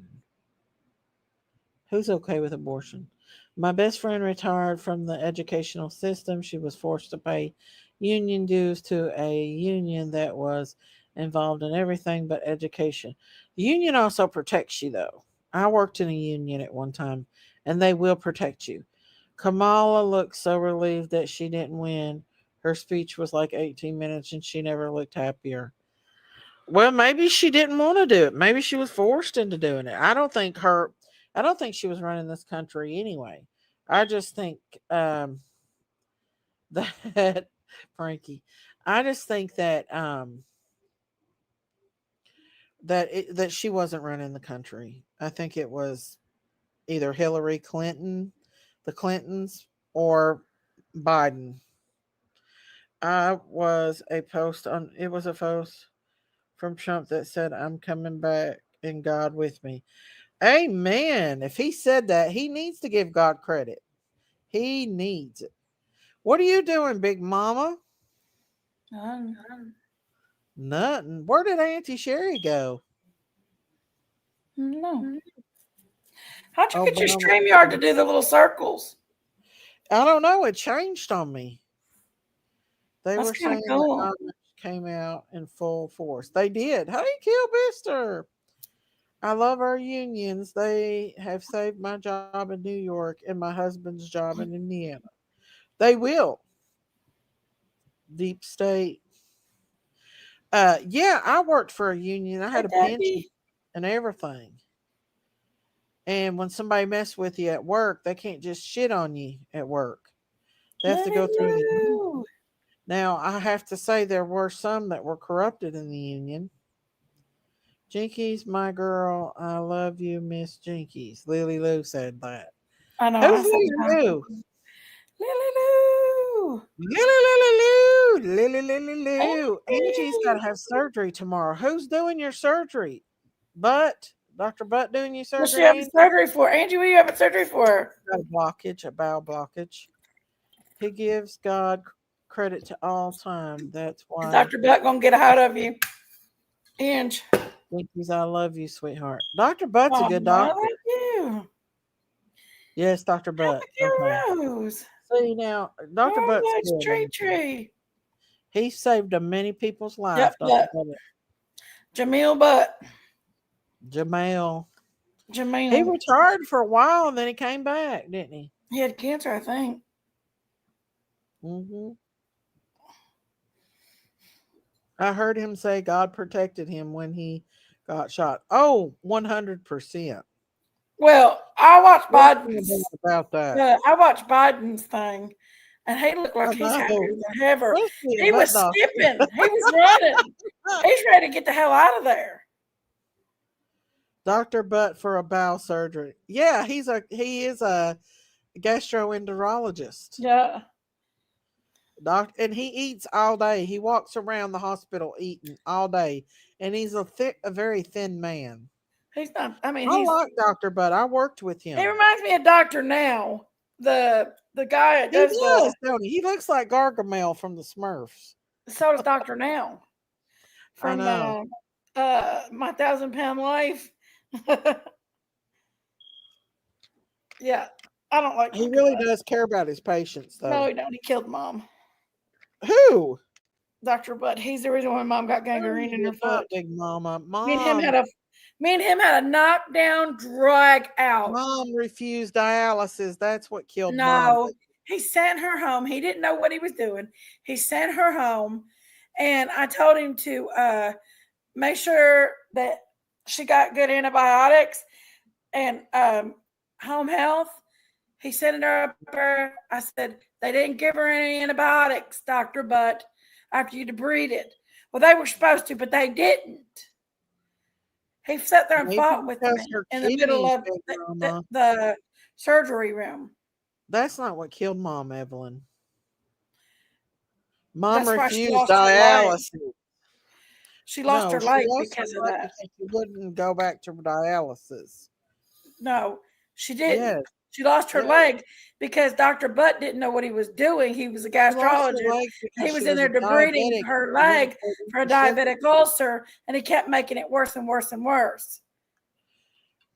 Who's okay with abortion? My best friend retired from the educational system. She was forced to pay union dues to a union that was involved in everything but education. The union also protects you, though. I worked in a union at one time, and they will protect you. Kamala looked so relieved that she didn't win. Her speech was like 18 minutes, and she never looked happier. Well, maybe she didn't want to do it. Maybe she was forced into doing it. I don't think she was running this country anyway. I just think that Frankie. I just think that she wasn't running the country. I think it was either Hillary Clinton, the Clintons, or Biden. I was a post on it was a post from Trump that said, "I'm coming back and God with me." Amen. If he said that, he needs to give God credit. He needs it. What are you doing, Big Mama? Um, Nothing. Where did Auntie Sherry go? no. How'd you get your Obama. StreamYard to do the little circles? I don't know. It changed on me. They That's were kind of saying the cool. comments came out in full force. They did. Hey, Kill Bister. I love our unions. They have saved my job in New York and my husband's job in Indiana. They will. Deep state. Yeah, I worked for a union. I Hey, had a pension Debbie. and everything. And when somebody mess with you at work, they can't just shit on you at work. They have to go through the union. Hello. Now, I have to say there were some that were corrupted in the union. Jinkies, my girl, I love you, Miss Jinkies. Lily Lou said that. I know. Who's I said, Lily Lou? Lily Lou. Lily Lou. Angie's got to have surgery tomorrow. Who's doing your surgery? Butt? Dr. Butt doing your What's she surgery, having Angie? surgery for? Angie, what are you having surgery for? Got a blockage, a bowel blockage. He gives God credit to all time. That's Is why. Dr. Butt going to get a hold of you? Ange. Jinkies, I love you, sweetheart. Dr. Butt's a Oh, good I doctor. love you. Yes, Dr. Butt. Okay. Rose. See now, Dr. Oh, Butt's nice good. tree. He saved a many people's life, Yep, Dr. yep. Butt. Jamil Butt. Jamel. He Jamil. retired for a while and then he came back, didn't he? He had cancer, I think. Mm-hmm. I heard him say God protected him when he got shot. Oh, 100%. Well, I watched What's about that? I watched Biden's thing, and he looked I like he's happier know. than ever. Let's see He a butt was doctor. skipping. He was running. He's ready to get the hell out of there. Dr. Butt for a bowel surgery. Yeah, he is a gastroenterologist. Yeah. And he eats all day. He walks around the hospital eating all day, and he's a very thin man. He's not. I mean, I like Dr. Butt. I worked with he him. reminds me of Doctor Now, the guy that He does does, don't he? He looks like Gargamel from the Smurfs. so does Doctor Now I from know. My 1,000 Pound Life. Yeah, I don't like. He Dr. really Butt. does care about his patients, though. No, he don't. He killed Mom. Who? Dr. Butt. He's the reason why Mom got gangrene in her foot. Big Mama. Me and him had a knockdown, drag out. Mom refused dialysis. That's what killed Mom. No, he sent her home. He didn't know what he was doing. He sent her home, and I told him to make sure that she got good antibiotics and home health. He sent her up there. I said, they didn't give her any antibiotics, Dr. Butt, after you debrided. Well, they were supposed to, but they didn't. He sat there and Maybe fought with me because her in the middle kidneys, of Big Mama. the surgery room. That's not what killed Mom, Evelyn. Mom That's why she refused lost her leg. dialysis. She lost her she leg lost because her of leg that. because she wouldn't go back to dialysis. No, she didn't. Yes. She lost her Yes. leg because Dr. Butt didn't know what he was doing. He was a She lost her gastrologist. leg because He was she in there a debriding diabetic. her She wouldn't leg go for a to sugar. diabetic ulcer, and he kept making it worse and worse and worse.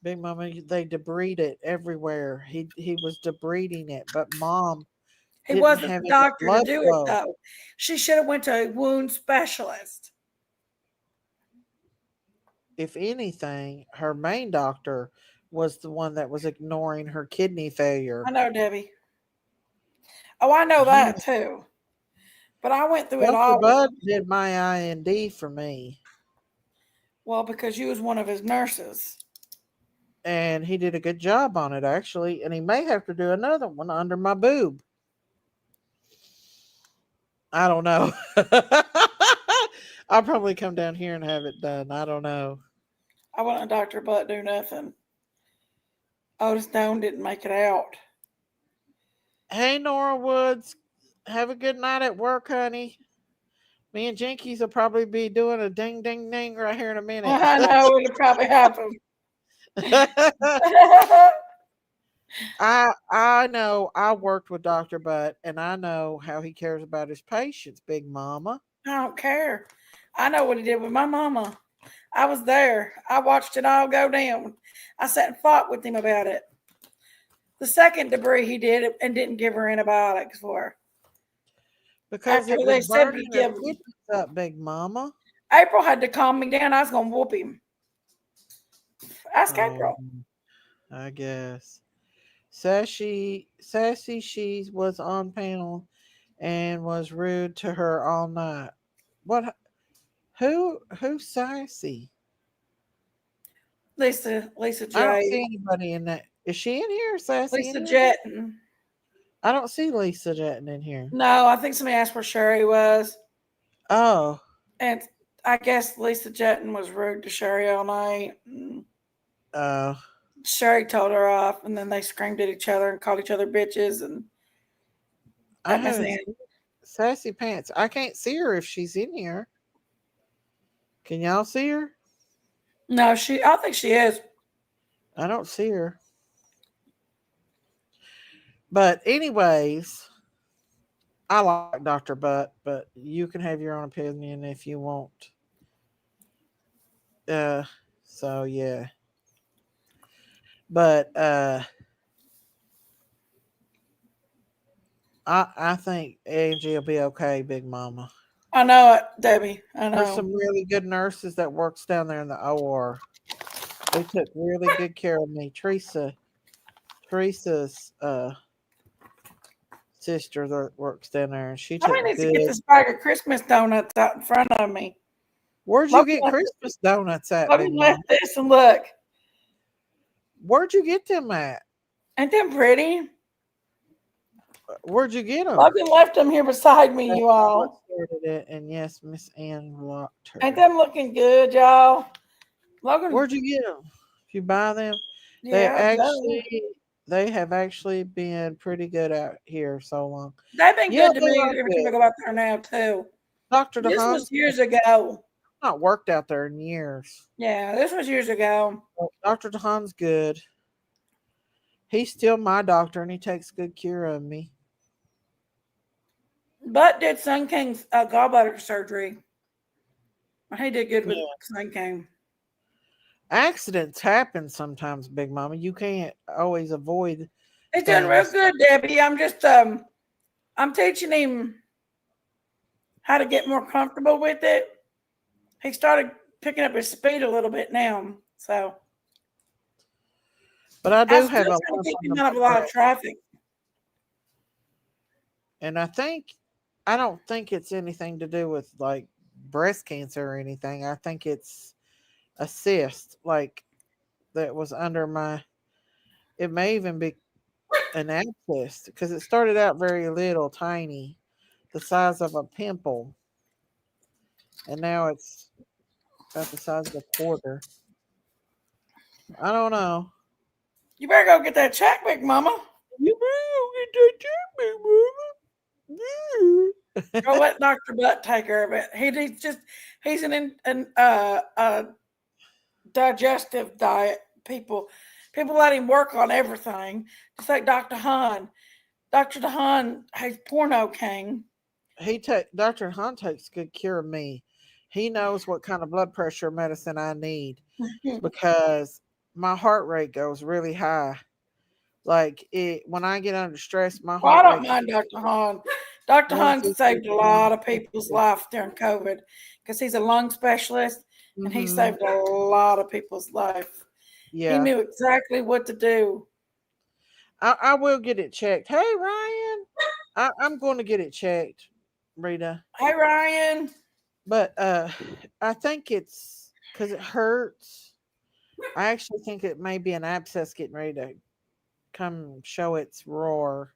Big Mama, they debride it everywhere. He was debriding it, but Mom He didn't wasn't have the enough doctor to blood do flow. it, though. She should have went to a wound specialist. If anything, her main doctor was the one that was ignoring her kidney failure. I know, Debbie. Oh, I know that too. But I went through it Dr. all. Bud did my IND for me. Well, because you was one of his nurses. And he did a good job on it, actually. And he may have to do another one under my boob. I don't know. I'll probably come down here and have it done. I don't know. I wouldn't let Dr. Butt do nothing. Otis Stone didn't make it out. Hey, Nora Woods. Have a good night at work, honey. Me and Jinkies will probably be doing a ding, ding, ding right here in a minute. I know it'll probably happen. I know I worked with Dr. Butt and I know how he cares about his patients, Big Mama. I don't care. I know what he did with my mama. I was there. I watched it all go down. I sat and fought with him about it. The second debris he did and didn't give her antibiotics for. Because After it they was said burning to her give him. kidneys up, Big Mama. April had to calm me down. I was going to whoop him. Ask April. I guess. Sassy she was on panel and was rude to her all night. What? Who's sassy? Lisa J. I don't see anybody in that. Is she in here? Sassy? Lisa in here? Jetton. I don't see Lisa Jetton in here. No, I think somebody asked where Sherry was. Oh. And I guess Lisa Jetton was rude to Sherry all night. And Uh, Sherry told her off, and then they screamed at each other and called each other bitches. And I that was haven't it. seen Sassy Pants. I can't see her if she's in here. Can y'all see her? No, I think she is. I don't see her. But anyways, I like Dr. Butt, but you can have your own opinion if you want. Uh so yeah. But I think Angie will be okay, Big Mama. I know it, Debbie. I There's know. some really good nurses that works down there in the OR. They took really good care of me. Teresa's sister that works down there, and she Somebody took needs to good. get this bag of Christmas donuts out in front of me. Where'd you Logan get left, Christmas donuts at, Big Logan Mama? left this and look. Where'd you get them at? Ain't them pretty? Where'd you get them? Logan left them here beside me, That's you what all. started it, and yes, Miss Ann locked her. Ain't them looking good, y'all? Logan, Where'd you get them? Did you buy them? yeah, duh. They have actually been pretty good out here so long. They've been Yeah, good to they me are every time I good. go out there now, too. Dr. This DeHaan's was years ago. not worked out there in years. Yeah, this was years ago. Well, Dr. DeHaan's good. He's still my doctor, and he takes good care of me. But did Sun King's gallbladder surgery. He did good with Yeah. Sun King. Accidents happen sometimes, Big Mama. You can't always avoid He's doing real things. good, Debbie. I'm teaching him how to get more comfortable with it. He started picking up his speed a little bit now. So But I I'm do still have a trying to lump keep on him the out of a lot of breast, traffic. and I don't think it's anything to do with like breast cancer or anything. I think it's a cyst, like that was under my. It may even be an abscess because it started out very little, tiny, the size of a pimple, and now it's about the size of a quarter. I don't know. You better go get that check, Big Mama. You better get that check, Big Go Mama. let Dr. Butt take care of it. He's digestive diet. People let him work on everything. Just like Dr. Hahn. Dr. DeHaan, he's porno king. Dr. Hunt takes good care of me. He knows what kind of blood pressure medicine I need because my heart rate goes really high. Like it when I get under stress, my Well, I heart don't rate mind Dr. Hahn. Dr. Hahn 150 saved a to lot of people's 160. life during COVID because he's a lung specialist and he Mm-hmm. saved a lot of people's life. He Yeah. knew exactly what to do. I will get it checked. Hey Ryan. I'm going to get it checked, Rita. Hey, Ryan. But I think it's because it hurts. I actually think it may be an abscess getting ready to come show its roar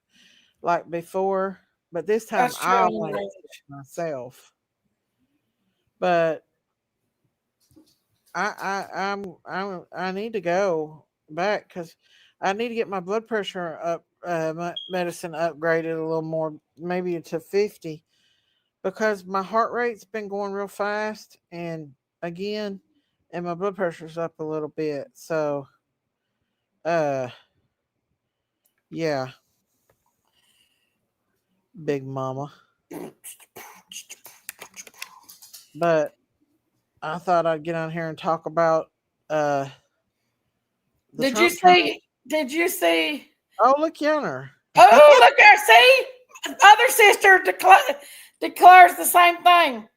like before. But this time That's I true. want to touch myself. But I need to go back because I need to get my blood pressure up, my medicine upgraded a little more, maybe to 50, because my heart rate's been going real fast, and again, and my blood pressure's up a little bit. So, uh, yeah, Big Mama. But I thought I'd get on here and talk about the Did you Trump trial. see? Did you see? Oh, look yonder. Oh, look there. See? Other sister declares the same thing.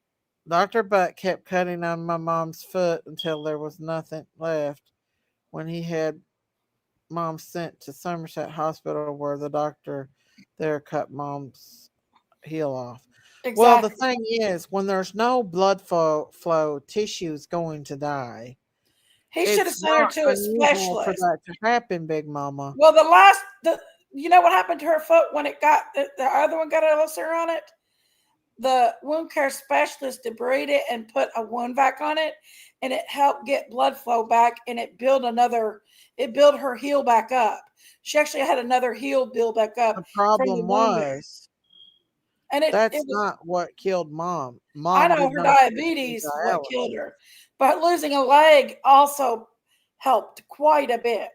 Dr. Butt kept cutting on my mom's foot until there was nothing left. When he had mom sent to Somerset Hospital, where the doctor there cut mom's heel off. Well, the Exactly. thing is, when there's no blood flow, tissue's going to die. He should have It's sent her not to a unusual for specialist. that to happen, Big Mama. Well, you know what happened to her foot when the other one got an ulcer on it? the wound care specialist debride it and put a wound vac on it, and it helped get blood flow back, and it built her heel back up. She actually had another heel build back up The from the problem wound. was And it that's was, not what killed Mom. I Mom know did her not diabetes what killed dialysis. her, but losing a leg also helped quite a bit.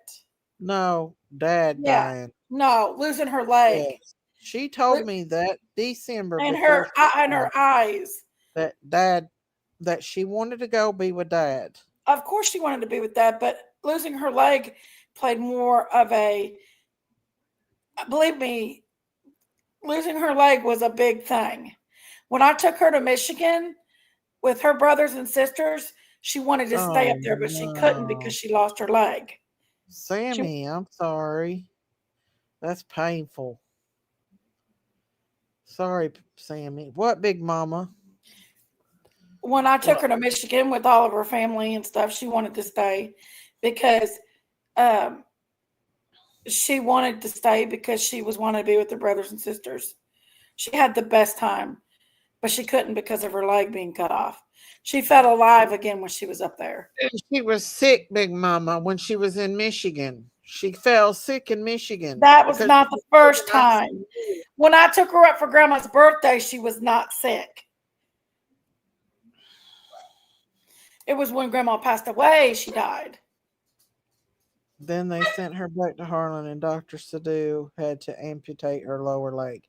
No, Dad Yeah, dying. no, losing her leg Yes. She told me that December and before she her died eyes. that she wanted to go be with Dad. Of course, she wanted to be with Dad, but losing her leg played more of a. Believe me, losing her leg was a big thing. When I took her to Michigan with her brothers and sisters, she wanted to stay up Oh there, but she couldn't because no. she lost her leg. She Sammy, I'm sorry. That's painful. Sorry, Sammy. What, Big Mama? When I took Well, her to Michigan with all of her family and stuff, she wanted to stay because um, she wanted to stay because she was wanting to be with her brothers and sisters. She had the best time, but she couldn't because of her leg being cut off. She felt alive again when she was up there. she was sick, Big Mama, when she was in Michigan. She fell sick in Michigan That was because not she the was first in time. ICU. When I took her up for Grandma's birthday, she was not sick. It was when Grandma passed away, she died. Then they sent her back to Harlan, and Dr. Sadu had to amputate her lower leg.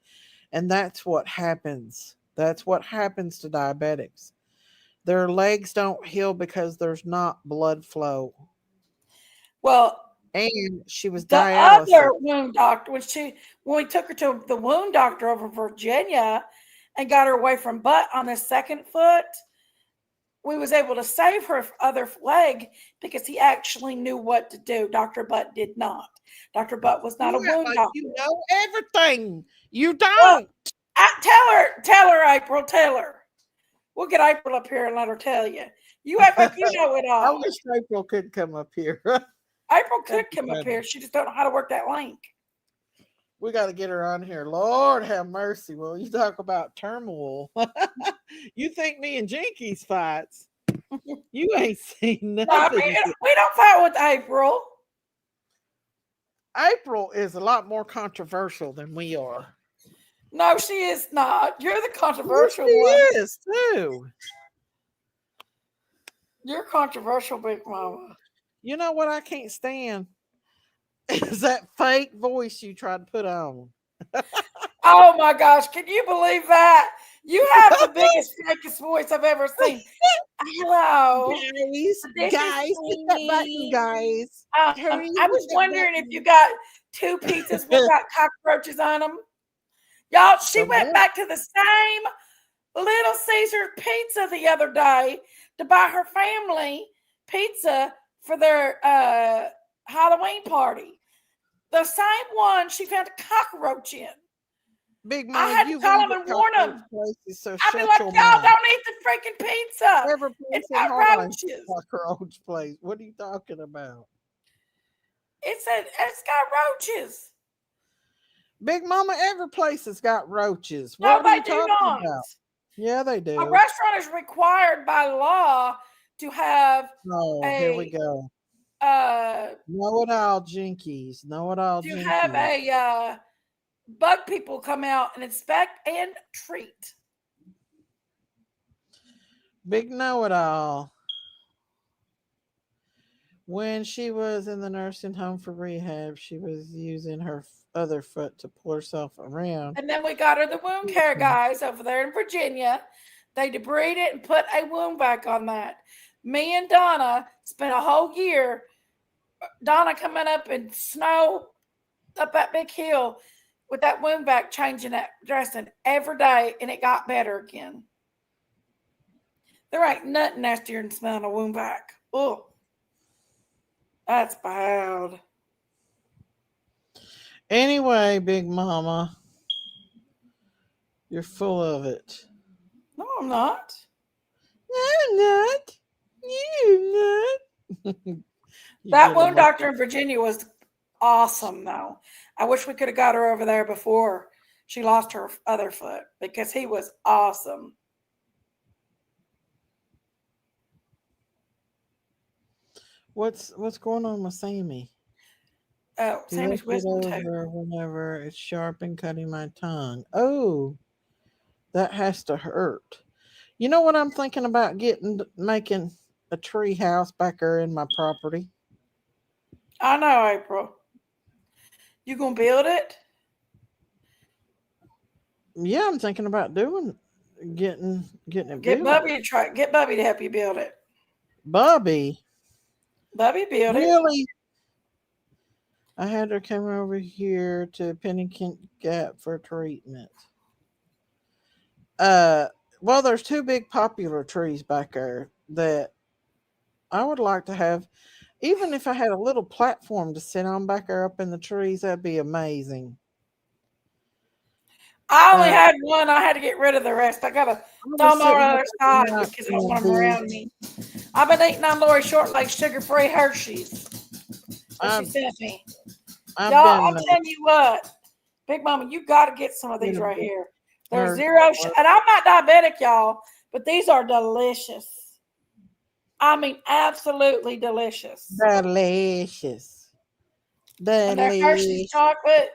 And that's what happens. That's what happens to diabetics. Their legs don't heal because there's not blood flow. Well, And she was the dialysis. other wound doctor, when we took her to the wound doctor over in Virginia and got her away from butt on the second foot, we was able to save her other leg because he actually knew what to do. Dr. Butt did not. Dr. Butt was not a You act wound like doctor. you know everything. You Well, don't. tell her, April, tell her. We'll get April up here and let her tell you. You act like you know it I all. wish April could come up here. April That'd could be come up funny. here. She just don't know how to work that link. We got to get her on here. Lord have mercy. Well, you talk about turmoil. You think me and Jinkies fights? You ain't seen No, I nothing. mean, we don't fight with April. April is a lot more controversial than we are. No, she is not. You're the Yes, controversial she one. is too. You're controversial, Big Mama. You know what I can't stand is that fake voice you tried to put on. Oh my gosh, can you believe that? You have the biggest, fakest voice I've ever seen. Hello. Guys, This is guys, hit that button, Amy. guys. Hurry, I hit was that wondering if you button. got two pizzas without cockroaches on them. Y'all, she So went what? back to the same Little Caesar pizza the other day to buy her family pizza for their Halloween party. The same one she found a cockroach in. Big I Mama, had to you've call them eaten and warn cockroach them. places, so I'd be shut like, your y'all mouth. don't eat the freaking pizza. Every It's place in got Heartland roaches. cockroach place. What are you talking about? It's got roaches. Big Mama, every place has got roaches. No, What are they you do talking not. about? Yeah, they A do. restaurant is required by law to have Oh, here we a go. uh Know it all, Jinkies. Know it all, to have Jinkies. a bug people come out and inspect and treat. Big know it all. When she was in the nursing home for rehab, she was using her other foot to pull herself around. And then we got her the wound care guys over there in Virginia. They debrided it and put a wound back on that. Me and Donna spent a whole year, Donna coming up in snow up that big hill with that wound back, changing that dressing every day, and it got better again. There ain't nothing nastier than smelling a wound back. Oh, that's bad. Anyway, Big Mama, you're full of it. No, I'm not. I'm not. You're not. You That get wound them up. doctor in Virginia was awesome, though. I wish we could have got her over there before she lost her other foot because he was awesome. What's going on with Sammy? Oh, He left Sammy's it whispering too. over whenever it's sharp and cutting my tongue. Oh, that has to hurt. You know what I'm thinking about making a tree house back there in my property. I know, April. You gonna build it? Yeah, I'm thinking about doing getting it Get built. Bubby to try. Get Bubby to help you build it. Bubby, Bubby build it. really? I had her come over here to Pennington Gap for treatment. Uh, well, there's two big popular trees back there that I would like to have. Even if I had a little platform to sit on back there up in the trees, that'd be amazing. I only Uh, had one. I had to get rid of the rest. I gotta I throw was them on the sitting other here side tonight because I don't want them and around me. I've been eating on Lori Shortlake's sugar-free Hershey's that she I've sent me. I've Y'all, I'm been telling you what, Big Mama, you got to get some of in these a right big here. They're nurse zero, work. and I'm not diabetic, y'all, but these are delicious. I mean, absolutely delicious. Delicious. And they're Hershey's Delicious. chocolate.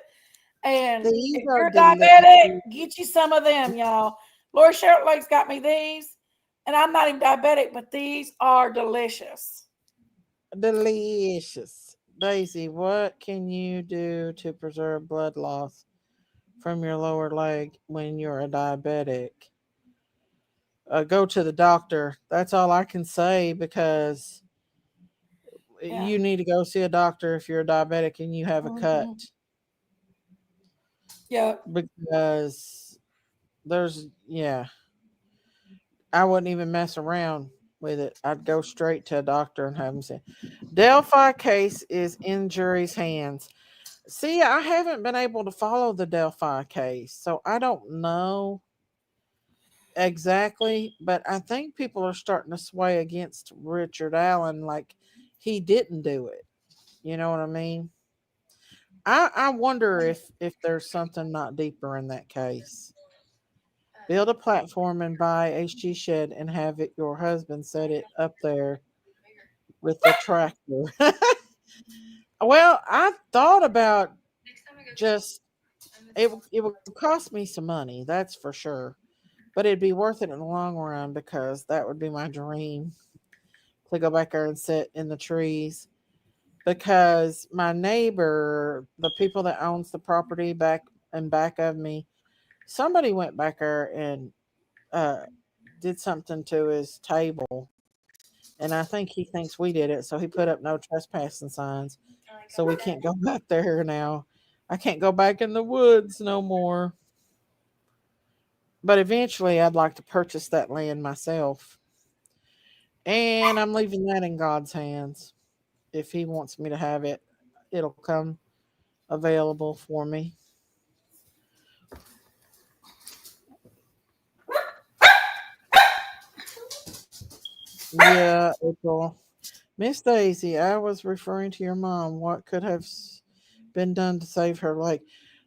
And These if are you're diabetic, delicious. get you some of them, y'all. Lori Shortlake's got me these, and I'm not even diabetic, but these are delicious. Delicious. Daisy, what can you do to preserve blood loss from your lower leg when you're a diabetic? Go to the doctor. That's all I can say because Yeah. you need to go see a doctor if you're a diabetic and you have a cut Mm-hmm. Yeah. because yeah, I wouldn't even mess around with it. I'd go straight to a doctor and have them say, Delphi case is in jury's hands. See, I haven't been able to follow the Delphi case, so I don't know exactly, but I think people are starting to sway against Richard Allen like he didn't do it. You know what I mean? I wonder if there's something not deeper in that case. Build a platform and buy a she shed and have it your husband set it up there with the tractor. Well, I thought about just it would cost me some money, that's for sure. But it'd be worth it in the long run because that would be my dream to go back there and sit in the trees. Because my neighbor, the people that owns the property back and back of me, somebody went back there and uh, did something to his table, and I think he thinks we did it. So he put up no trespassing signs. So we can't go back there now. I can't go back in the woods no more. But eventually, I'd like to purchase that land myself. And I'm leaving that in God's hands. If He wants me to have it, it'll come available for me. Yeah, April. Miss Daisy, I was referring to your mom. What could have been done to save her leg?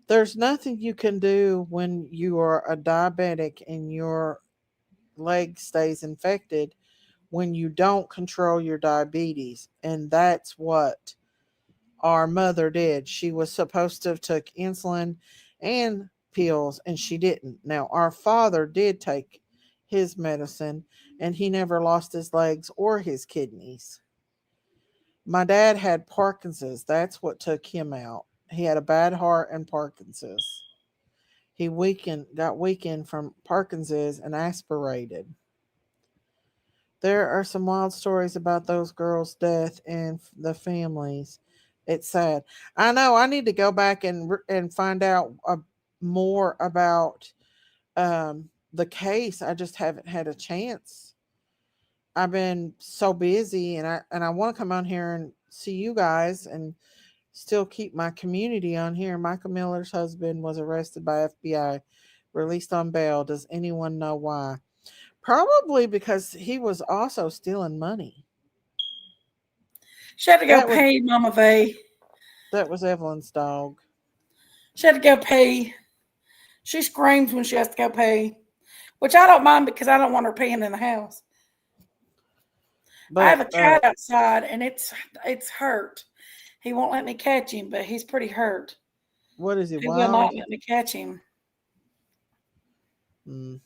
There's nothing you can do when you are a diabetic and your leg stays infected when you don't control your diabetes. And that's what our mother did. She was supposed to have took insulin and pills and she didn't. Now our father did take his medicine and he never lost his legs or his kidneys. My dad had Parkinson's. That's what took him out. He had a bad heart and Parkinson's. He got weakened from Parkinson's and aspirated. There are some wild stories about those girls' death and the families. It's sad. I know. I need to go back and find out more about the case. I just haven't had a chance. I've been so busy, and I want to come on here and see you guys and still keep my community on here. Michael Miller's husband was arrested by FBI, released on bail. Does anyone know why? Probably because he was also stealing money. She had to go That was pee, Mama V. that was Evelyn's dog. She had to go pee. She screams when she has to go pee, which I don't mind because I don't want her peeing in the house. I have a But cat outside, and it's hurt. He won't let me catch him, but he's pretty hurt. what is it? He will not Wild? let me catch him. Mm.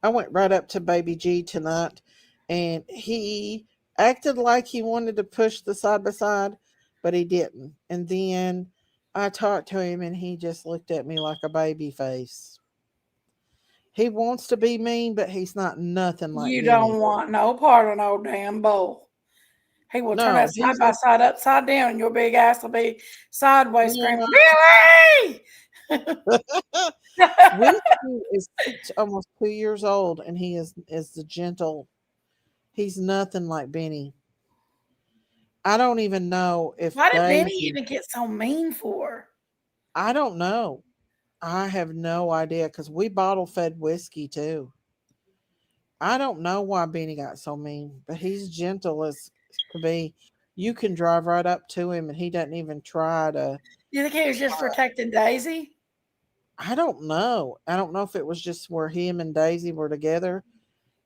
I went right up to Baby G tonight, and he acted like he wanted to push the side by side, but he didn't. And then I talked to him, and he just looked at me like a baby face. He wants to be mean, but he's not nothing like You Benny. don't want no part of no damn bull. He will turn No, that side by side upside down, and your big ass will be sideways screaming, yeah. Billy! Whiskey is almost 2 years old, and he is the gentle. He's nothing like Benny. I don't even know if Why did Benny Daisy. even get so mean for? I don't know. I have no idea because we bottle fed whiskey too. I don't know why Benny got so mean, but he's gentle as could be. You can drive right up to him, and he doesn't even try to. You think he was just protecting Daisy? I don't know. I don't know if it was just where him and Daisy were together.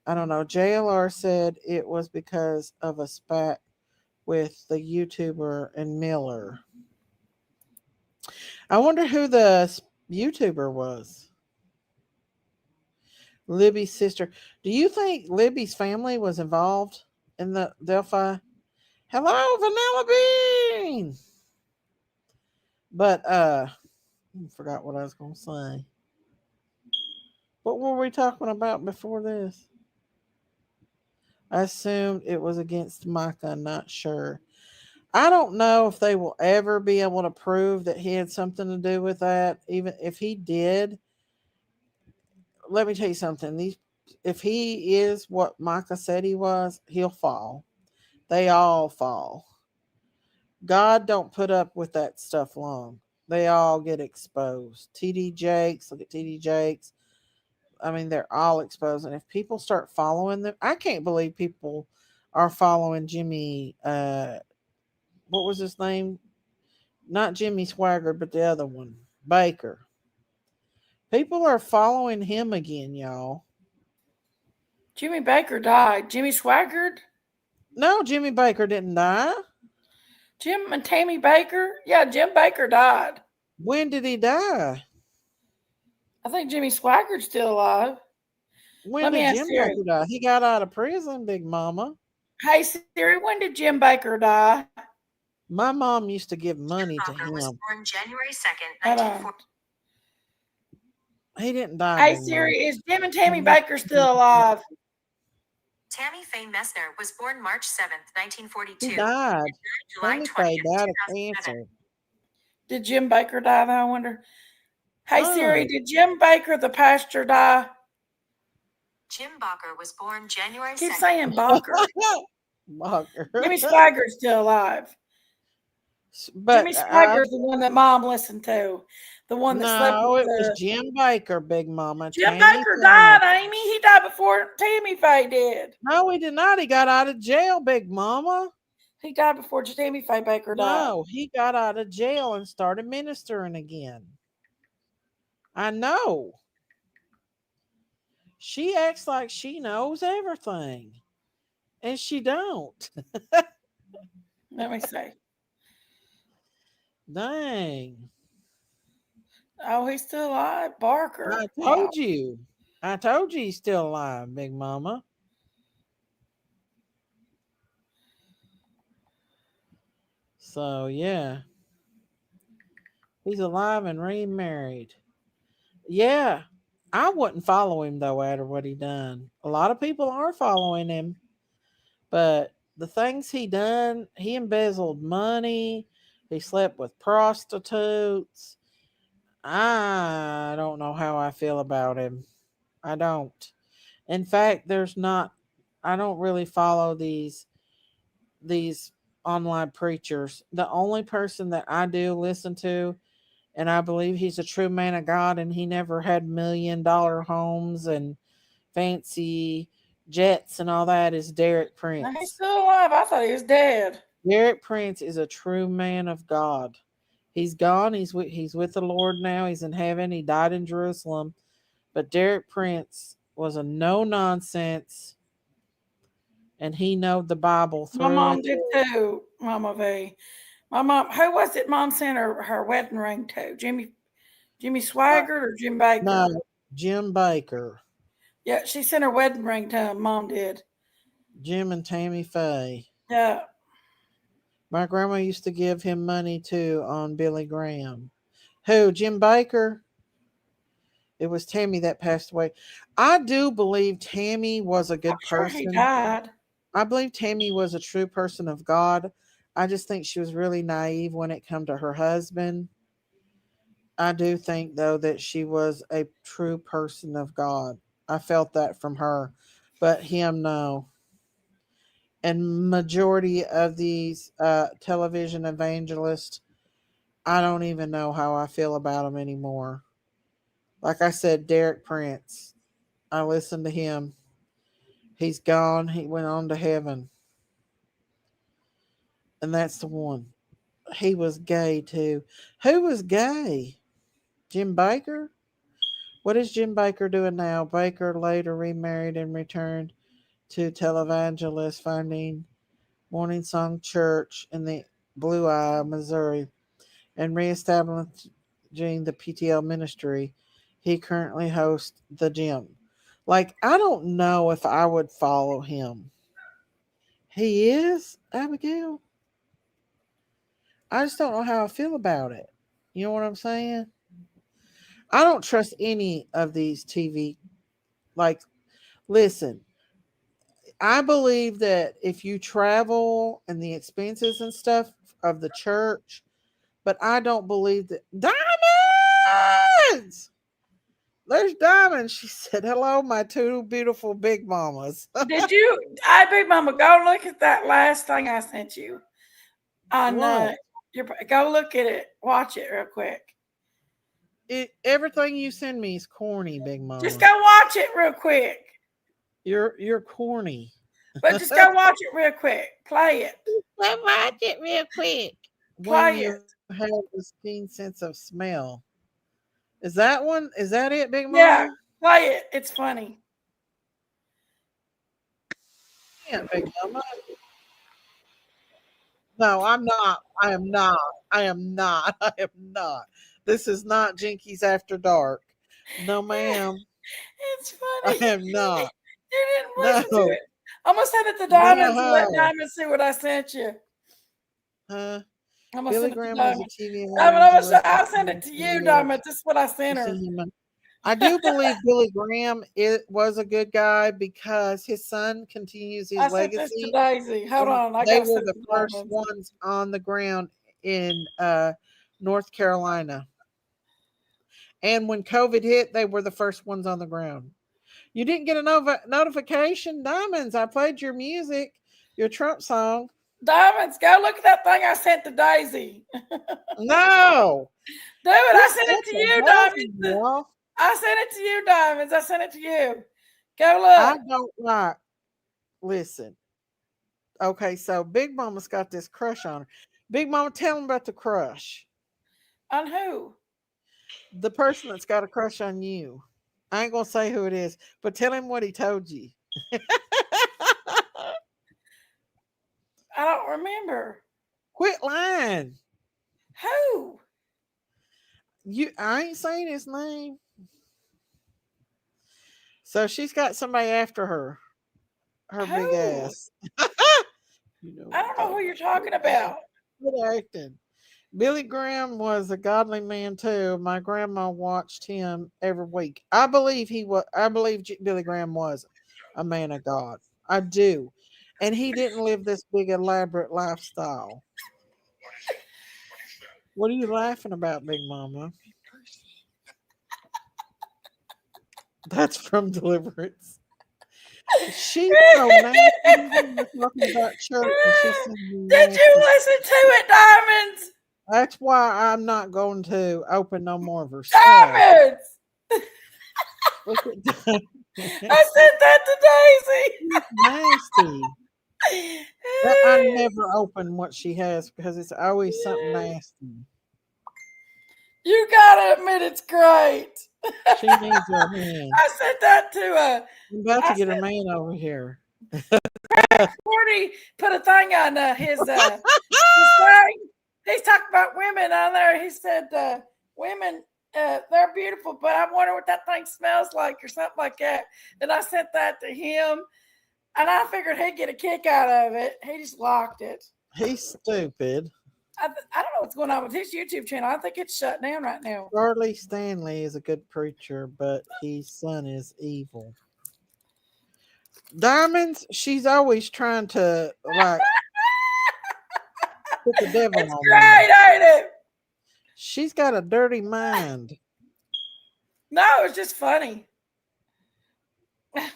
I don't know. JLR said it was because of a spat with the YouTuber and Miller. I wonder who the YouTuber was. Libby's sister. Do you think Libby's family was involved in the Delphi? Hello, Vanilla Bean. But I forgot what I was gonna say. What were we talking about before this? I assumed it was against Micah, not sure. I don't know if they will ever be able to prove that he had something to do with that. Even if he did, let me tell you something. These, if he is what Micah said he was, he'll fall. They all fall. God don't put up with that stuff long. They all get exposed. TD Jakes, look at TD Jakes. I mean, they're all exposed. And if people start following them, I can't believe people are following Jimmy. What was his name? Not Jimmy Swagger, but the other one, Baker. People are following him again, y'all. Jimmy Baker died. Jimmy Swaggart? No, Jimmy Baker didn't die. Jim and Tammy Baker? Yeah, Jim Baker died. When did he die? I think Jimmy Swaggart's still alive. When Let me did ask Jim Siri. Baker die? He got out of prison, Big Mama. Hey Siri, when did Jim Baker die? My mom used to give money to Baker was him. born January 2nd, Hold on. 1940. He didn't die. Hey Big Siri, Mama. is Jim and Tammy Baker still alive? Tammy Faye Messner was born March 7th, 1942. He died. July Tammy 20th, Faye died of 2007. cancer. Did Jim Baker die though, I wonder? Hey Siri, Oh. did Jim Baker the pastor die? Jim Baker was born January Keep 2nd. saying Baker. Baker. Jimmy Swaggart's still alive. But Jimmy Swaggart's the one that Mom listened to. The one that slept no, with it was Jim Baker, Big Mama. Jim Tammy Baker Faye. died, Amy. He died before Tammy Faye did. No, he did not. He got out of jail, Big Mama. He died before Tammy Faye Baker died. No, he got out of jail and started ministering again. I know. She acts like she knows everything, and she don't. Let me see. Dang. Oh, he's still alive. Barker. I told you. I told you he's still alive, Big Mama. So, yeah. He's alive and remarried. Yeah. I wouldn't follow him, though, after what he done. A lot of people are following him. But the things he done, he embezzled money. He slept with prostitutes. I don't know how I feel about him. I don't. In fact, there's not. I don't really follow these online preachers. The only person that I do listen to, and I believe he's a true man of God, and he never had $1 million homes and fancy jets and all that, is Derek Now, he's Prince. still alive. I thought he was dead. Derek Prince is a true man of God. He's gone. He's with the Lord now. He's in heaven. He died in Jerusalem. But Derek Prince was a no nonsense, and he knowed the Bible My through mom and did through. too, Mama V. My mom, who was it mom sent her wedding ring to? Jimmy Uh, Swaggart or Jim Baker? no, Jim Baker, Yeah, she sent her wedding ring to him, mom did. Jim and Tammy Faye. Yeah. My grandma used to give him money too on Billy Graham. Who? Jim Baker? It was Tammy that passed away. I do believe Tammy was a I'm good sure he person. died. I believe Tammy was a true person of God. I just think she was really naive when it come to her husband. I do think though that she was a true person of God. I felt that from her, but him no. And majority of these television evangelists, I don't even know how I feel about them anymore. Like I said, Derek Prince, I listened to him. He's gone. He went on to heaven, and that's the one. He was gay too. Who was gay? Jim Baker? What is Jim Baker doing now? Baker later remarried and returned to televangelist, finding Morning Song Church in the Blue Eye, Missouri, and reestablishing the PTL ministry. He currently hosts the gym. Like, I don't know if I would follow him. He is, Abigail. I just don't know how I feel about it. You know what I'm saying? I don't trust any of these TV. Like, listen, I believe that if you travel and the expenses and stuff of the church, but I don't believe that diamonds. There's diamonds. She said, "Hello, my two beautiful big mamas." Did you? I big mama, go look at that last thing I sent you on What? your. Go look at it. Watch it real quick. Everything you send me is corny, big Just mama. go watch it real quick. You're corny. But just go watch it real quick. Play it. Let's watch it real quick. When Play it. you have a keen sense of smell. Is that one? Is that it, Big Yeah, Mama? play it. It's funny. Yeah, Big Mama. No, I'm not. I am not. I am not. I am not. This is not Jinkies After Dark. No, ma'am. It's I funny. am not. You didn't listen to No. it. I'm gonna send it to Diamonds and let No. Diamonds see what I sent you. Huh? I'm gonna Billy send it to Graham was a Diamond. TV Diamond, evangelist. I'll send it to you, Diamond. This is what I sent her. I do believe Billy Graham was a good guy because his son continues I his sent this to legacy. Daisy. Hold And on, I they gotta were send it the to first Diamonds. ones on the ground in North Carolina. And when COVID hit, they were the first ones on the ground. You didn't get a notification, Diamonds. I played your music, your Trump song. Diamonds, go look at that thing I sent to Daisy. No, Dude, I quit sent it to touching you, both of Diamonds. y'all. I sent it to you, Diamonds. I sent it to you. Go I look. don't like. Listen, okay, so Big Mama's got this crush on her. Big Mama, tell him about the crush. On who? The person that's got a crush on you. I ain't gonna say who it is, but tell him what he told you. I don't remember. Quit lying. Who? I ain't saying his name. So she's got somebody after her big Who? ass. You know I what I'm don't know who talking you're about. talking about. Quit acting. Billy Graham was a godly man too. My grandma watched him every week. I believe he was. I believe Billy Graham was a man of God. I do, and he didn't live this big elaborate lifestyle. What are you laughing about, Big Mama? That's from Deliverance. She's so nasty. We're talking about church, and she's sending me Did you nasty. listen to it, Diamonds? That's why I'm not going to open no more of her stuff. Diamonds! Look at that. I sent that She's nasty. to I Daisy. never open what she has because it's always something nasty. You gotta admit it's great. She needs her man. I sent that to I'm about to I get her said man over here. Cordy put a thing on his thing. He's talking about women on there. He said women they're beautiful, but I wonder what that thing smells like or something like that. And I sent that to him, and I figured he'd get a kick out of it. He just locked it. He's stupid. I don't know what's going on with his YouTube channel. I think it's shut down right now. Charlie Stanley is a good preacher, but his son is evil. Diamonds, she's always trying to like put the devil It's on great, me. ain't it? She's got a dirty mind. No, it's just funny.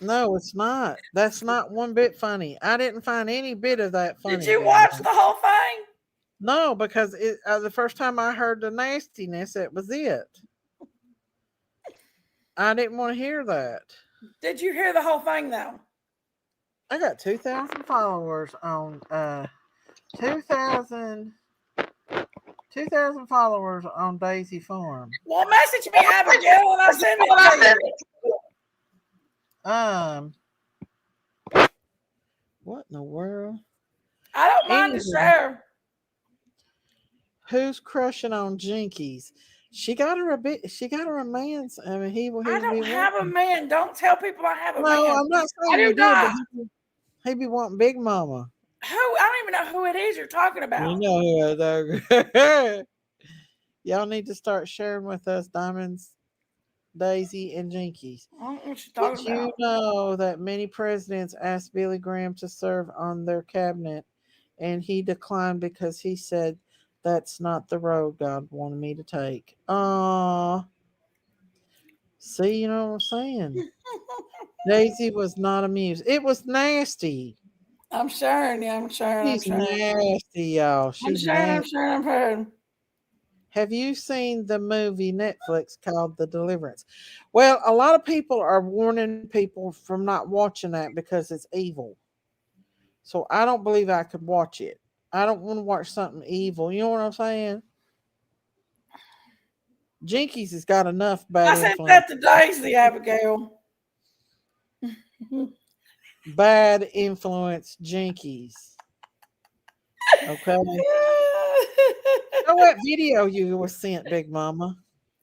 No, it's not. That's not one bit funny. I didn't find any bit of that funny. Did you Big watch Mama. the whole thing? No, because it the first time I heard the nastiness, it was it. I didn't want to hear that. Did you hear the whole thing though? I got 2,000 followers on 2,000 followers on Daisy Farm. Well, message me, Abigail, and I'll send it to you. What in the world? I don't mind to Anyway. share. Who's crushing on Jinkies? She got her a bit. She got her a man. I mean, he I don't have a man. Don't tell people I have a No, man. I'm not I saying do you did, not. but he be wanting Big Mama. Who? I don't even know who it is you're talking about. You know who I Y'all need to start sharing with us, Diamonds, Daisy, and Jinkies. I don't know what you're Did talking you about. know that many presidents asked Billy Graham to serve on their cabinet, and he declined because he said that's not the road God wanted me to take? See, you know what I'm saying? Daisy was not amused. It was nasty. I'm sharing. Yeah, I'm sharing. I'm She's sharing. nasty, y'all. I'm She's sharing. I'm nasty. sharing. I'm sharing. Have you seen the movie Netflix called The Deliverance? Well, a lot of people are warning people from not watching that because it's evil. So I don't believe I could watch it. I don't want to watch something evil. You know what I'm saying? Jinkies has got enough bad I sent influence. that to Daisy, Abigail. Bad influence Jinkies. Okay. Know what video you were sent, Big Mama?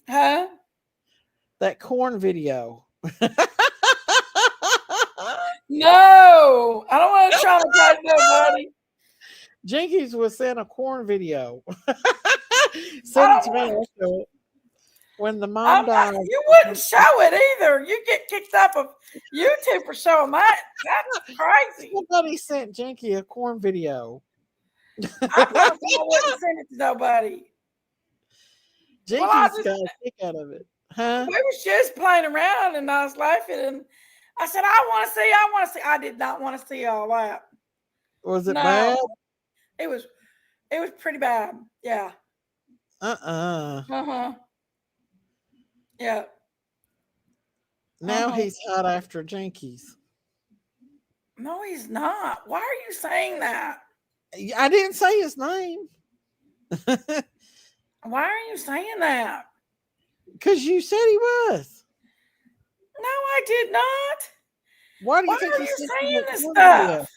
Huh? That corn video. No, I don't want to traumatize nobody. Jinkies was sent a corn video. Send it to me. I'll show it. When the mom died. You wouldn't show it either. You get kicked off of YouTube for showing that. That's crazy. Somebody sent Jinky a corn video. I promise I wouldn't send it to nobody. Jinky's got a kick out of it. Huh? We was just playing around and I was laughing and I said, I want to see. I did not want to see all that. Was it bad? It was pretty bad. Yeah. Uh-huh. Yeah. Now he's hot after Jinkies. No, he's not. Why are you saying that? I didn't say his name. Why are you saying that? Because you said he was. No, I did not. Why do you Why think are he's you saying this video? stuff?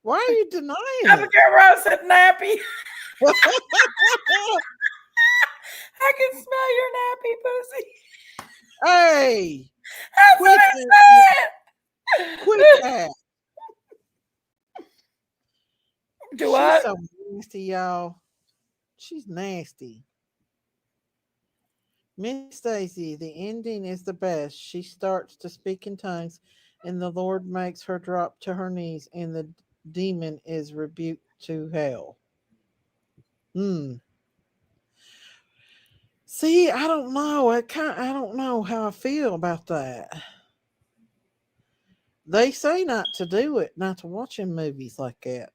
Why are you denying it? Abigail Rose said nappy. I can smell your nappy pussy. Hey! That's what I said. Quit that. Do what? She's so nasty, y'all. She's nasty. Miss Daisy, the ending is the best. She starts to speak in tongues, and the Lord makes her drop to her knees, and the demon is rebuked to hell. See, I don't know. I don't know how I feel about that. They say not to do it, not to watch in movies like that.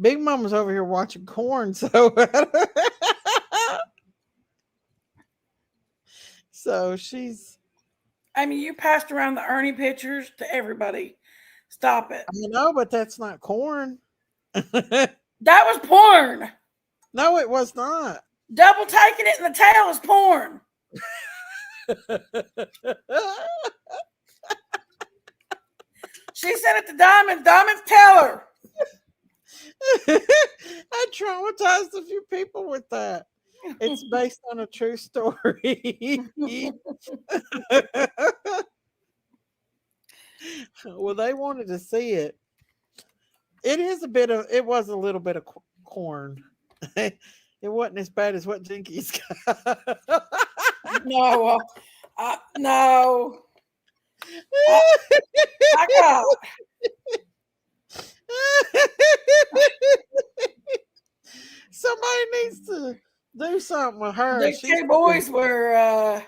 Big Mama's over here watching corn, so so she's. I mean, you passed around the Ernie pictures to everybody. Stop it. I know, but that's not corn. That was porn. No, it was not. double taking it, and the tail is porn. She said it to Diamond. Diamond's tell her. I traumatized a few people with that. It's based on a true story. Well, they wanted to see it. It was a little bit of corn. It wasn't as bad as what Jinkies got. No, no. I got Somebody needs to do something with her. these two boys were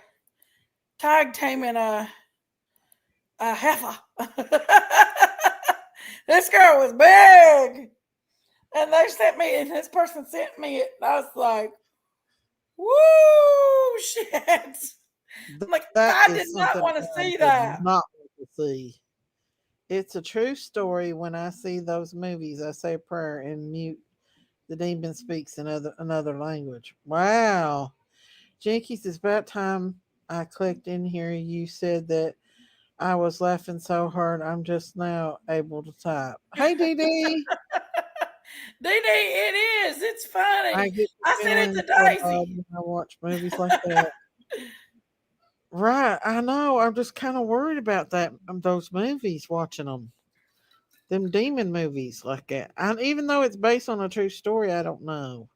tag teaming a heifer. This girl was big, and they sent me, and this person sent me it, and I was like, "Woo, shit!" I'm like, I did not want to see that. Not want to see. It's a true story. When I see those movies, I say a prayer and mute. The demon speaks in another language. Wow. Jinkies, it's about time I clicked in here. You said that I was laughing so hard I'm just now able to type. Hey, Dee Dee. Dee Dee, it is. It's funny. I sent it to Daisy. When I watch movies like that. Right, I know. I'm just kind of worried about that. Those movies, watching them demon movies like that. And even though it's based on a true story, I don't know.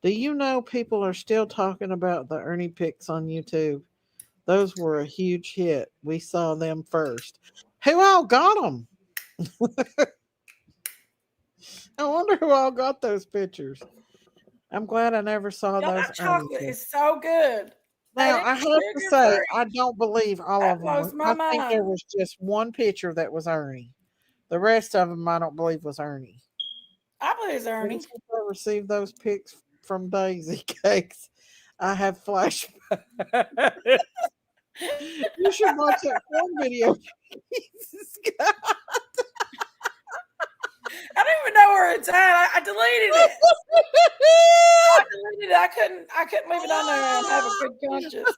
Do you know people are still talking about the Ernie pics on YouTube? Those were a huge hit. We saw them first. Who all got them? I wonder who all got those pictures. I'm glad I never saw Y'all, those. that chocolate is so good. Now, I have to say, I don't believe all That of them. blows my I think there mind. was just one picture that was Ernie. The rest of them, I don't believe was Ernie. I believe it's Ever Ernie. since I received those pics from Daisy Cakes, I have flashbacks. You should watch that corn video. Jesus God. I don't even know where it's at. I deleted it. I deleted it. I couldn't leave it on there and have a good conscience.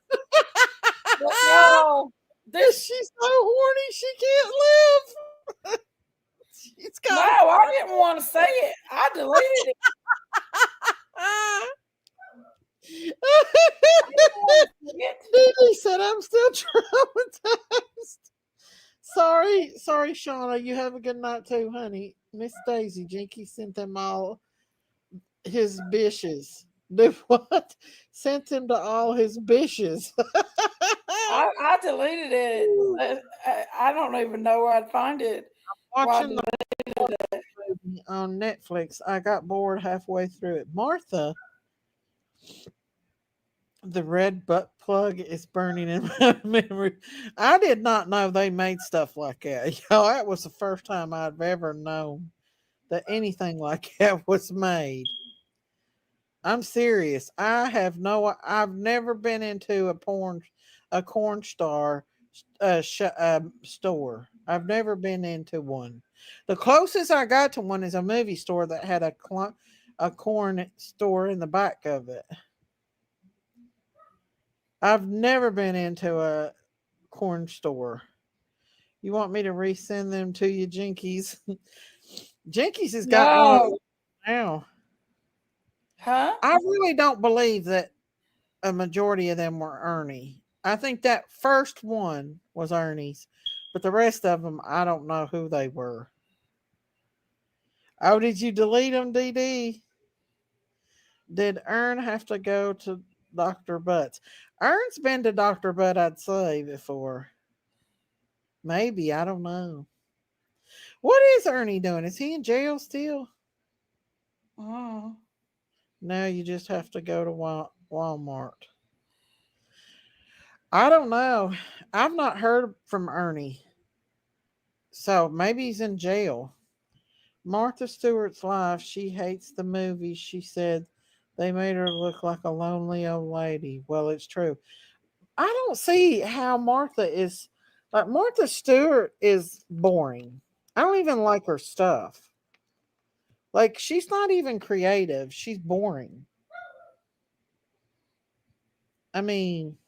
But no, this She's so horny she can't live. She's no, got I didn't want to say it. I deleted it. I didn't want to see it. He said I'm still traumatized. Sorry, Shauna. You have a good night too, honey. Miss Daisy Jinky sent them all his bishes. Do what? Sent him to all his bishes. I deleted it. I don't even know where I'd find it. Watching the movie on Netflix, I got bored halfway through it. Martha, the red butt plug is burning in my memory. I did not know they made stuff like that. Yo, that was the first time I've ever known that anything like that was made. I'm serious. I've never been into a corn star store. I've never been into one. The closest I got to one is a movie store that had a corn store in the back of it. I've never been into a corn store. You want me to resend them to you, Jinkies? Jinkies has got one No. now. Huh? I really don't believe that a majority of them were Ernie. I think that first one was Ernie's, but the rest of them, I don't know who they were. Oh, did you delete them, DD? Did Ern have to go to Dr. Butts? Ern's been to Dr. Butt, I'd say, before. Maybe, I don't know. What is Ernie doing? Is he in jail still? Oh. No, you just have to go to Walmart. I don't know. I've not heard from Ernie. So maybe he's in jail. Martha Stewart's life. She hates the movies. She said they made her look like a lonely old lady. Well, it's true. I don't see how Martha is like Martha Stewart is boring. I don't even like her stuff. Like she's not even creative. She's boring. I mean,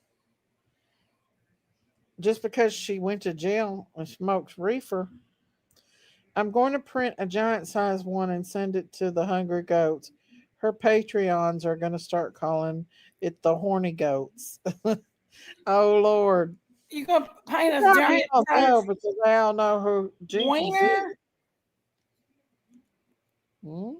just because she went to jail and smokes reefer, I'm going to print a giant size one and send it to the Hungry Goats. Her Patreons are going to start calling it the Horny Goats. Oh, Lord. You gonna paint a Probably giant don't know size because they all know who Jinkies is. wiener? Hmm?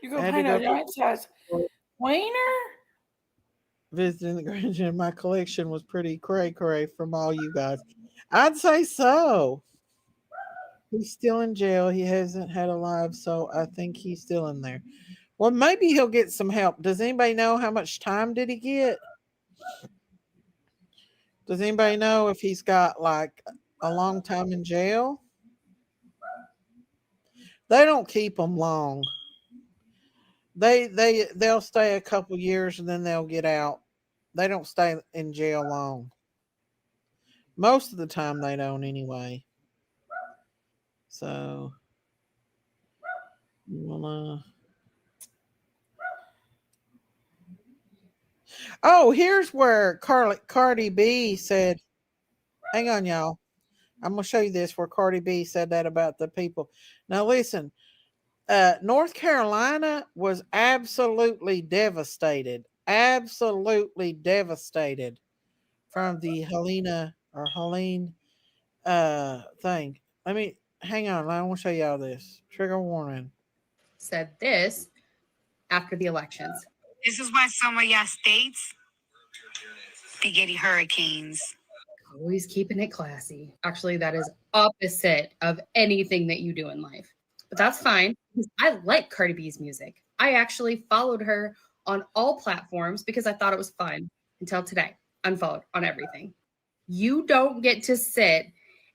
You I gonna had to paint go a to giant size wiener? visiting the Grange, my collection was pretty cray cray from all you guys. I'd say so. He's still in jail. He hasn't had a live, so I think he's still in there. Well, maybe he'll get some help. Does anybody know how much time did he get? Does anybody know if he's got like a long time in jail? They don't keep them long. They'll stay a couple years and then they'll get out. They don't stay in jail long. Most of the time they don't anyway. So you wanna Oh, here's where Cardi B said, hang on, y'all. I'm gonna show you this where Cardi B said that about the people. Now listen, North Carolina was absolutely devastated. Absolutely devastated from the Helene thing. Let me hang on. I want to show y'all this. Trigger warning. Said this after the elections. This is why some of y'all states be getting hurricanes. Always keeping it classy. Actually, that is opposite of anything that you do in life. But that's fine because I like Cardi B's music. I actually followed her on all platforms because I thought it was fun until today. Unfollowed on everything. You don't get to sit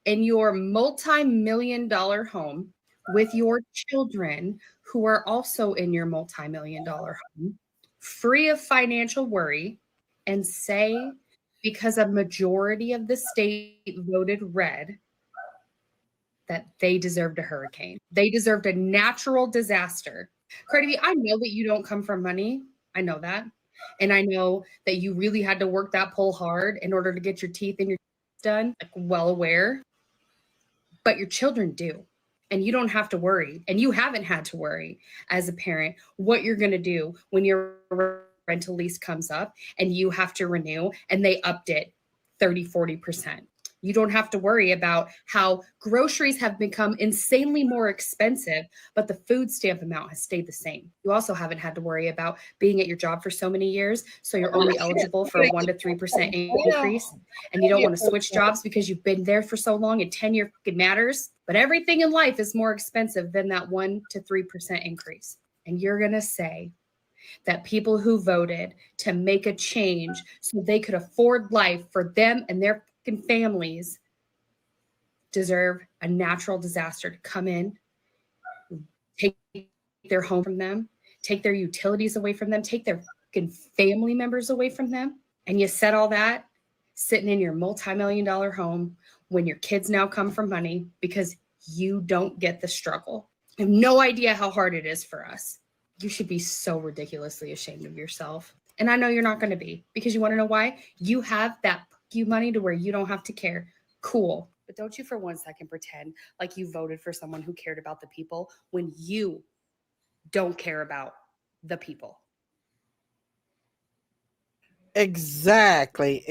in your multi-million dollar home with your children who are also in your multi-million dollar home, free of financial worry, and say, because a majority of the state voted red, that they deserved a hurricane. They deserved a natural disaster. Cardi B, I know that you don't come from money. I know that. And I know that you really had to work that pole hard in order to get your teeth and your done, like well aware. But your children do. And you don't have to worry. And you haven't had to worry as a parent what you're going to do when your rental lease comes up and you have to renew and they upped it 30-40%. You don't have to worry about how groceries have become insanely more expensive, but the food stamp amount has stayed the same. You also haven't had to worry about being at your job for so many years, so you're only eligible for a 1 to 3% increase, and you don't want to switch jobs because you've been there for so long and tenure fucking matters. But everything in life is more expensive than that 1 to 3% increase. And you're going to say that people who voted to make a change so they could afford life for them and their fucking families deserve a natural disaster to come in, take their home from them, take their utilities away from them, take their fucking family members away from them. And you said all that sitting in your multi-million dollar home when your kids now come from money because you don't get the struggle. I have no idea how hard it is for us. You should be so ridiculously ashamed of yourself. And I know you're not going to be, because you want to know why? You have that you money to where you don't have to care. Cool. But don't you for 1 second pretend like you voted for someone who cared about the people when you don't care about the people. Exactly.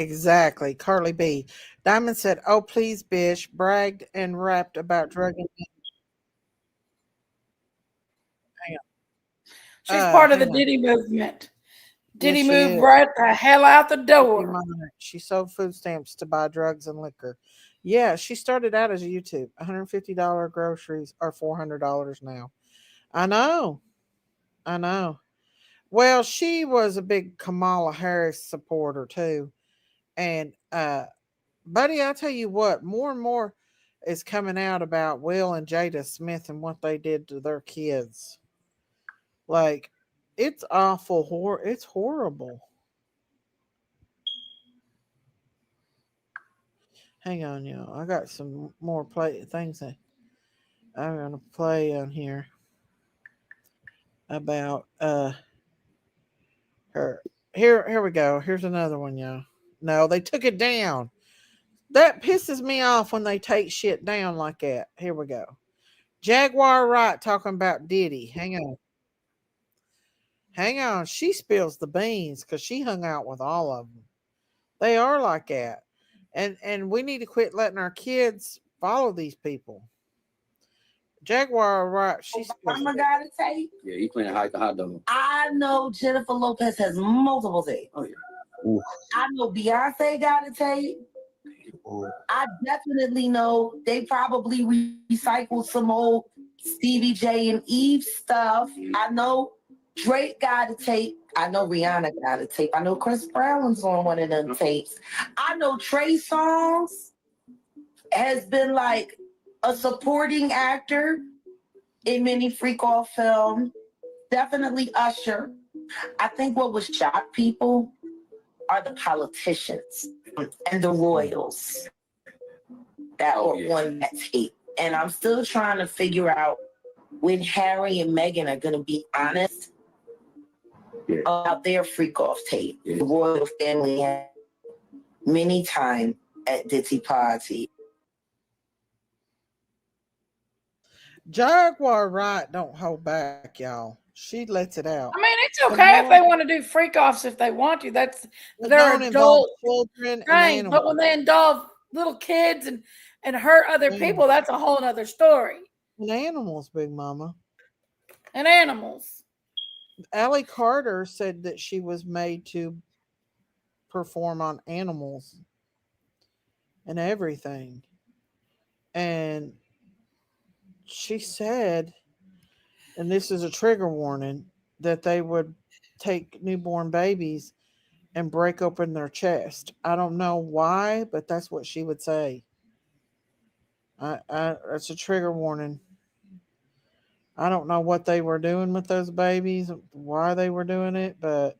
Carly B. Diamond said, "Oh please, Bish," bragged and rapped about drug and She's part of the hang on. Diddy movement. Yes, Diddy she moved is. right the hell out the door. She sold food stamps to buy drugs and liquor. Yeah, she started out as a YouTube. $150 groceries are $400 now. I know. I know. Well, she was a big Kamala Harris supporter too. And buddy, I tell you what, more and more is coming out about Will and Jada Smith and what they did to their kids. Like, it's awful. It's horrible. Hang on, y'all. I got some more play things that I'm gonna play on here. about her. Here we go. Here's another one, y'all. No, they took it down. That pisses me off when they take shit down like that. Here we go. Jaguar Wright talking about Diddy. Hang on. Hang on. She spills the beans because she hung out with all of them. They are like that. And we need to quit letting our kids follow these people. Jaguar Wright, she spills Obama got a tape. Yeah, he playing hot dog. I know Jennifer Lopez has multiple tapes. Oh yeah. Ooh. I know Beyonce got a tape. Ooh. I definitely know they probably recycled some old Stevie J and Eve stuff. I know Drake got a tape. I know Rihanna got a tape. I know Chris Brown was on one of them tapes. I know Trey Songz has been like a supporting actor in many freak off films. Definitely Usher. I think what would shock people are the politicians and the royals that are on that tape. And I'm still trying to figure out when Harry and Meghan are going to be honest about their freak off tape. The royal family had many times at Ditty Party. Jaguar Wright don't hold back, y'all. She lets it out. I mean, it's okay if they want to do freak offs if they want to. That's their don't involve adult children and thing. animals. But when they involve little kids and hurt other people, that's a whole other story. And animals, Big Mama. And animals. Allie Carter said that she was made to perform on animals and everything. And she said, and this is a trigger warning, that they would take newborn babies and break open their chest. I don't know why, but that's what she would say. It's a trigger warning. I don't know what they were doing with those babies, why they were doing it, but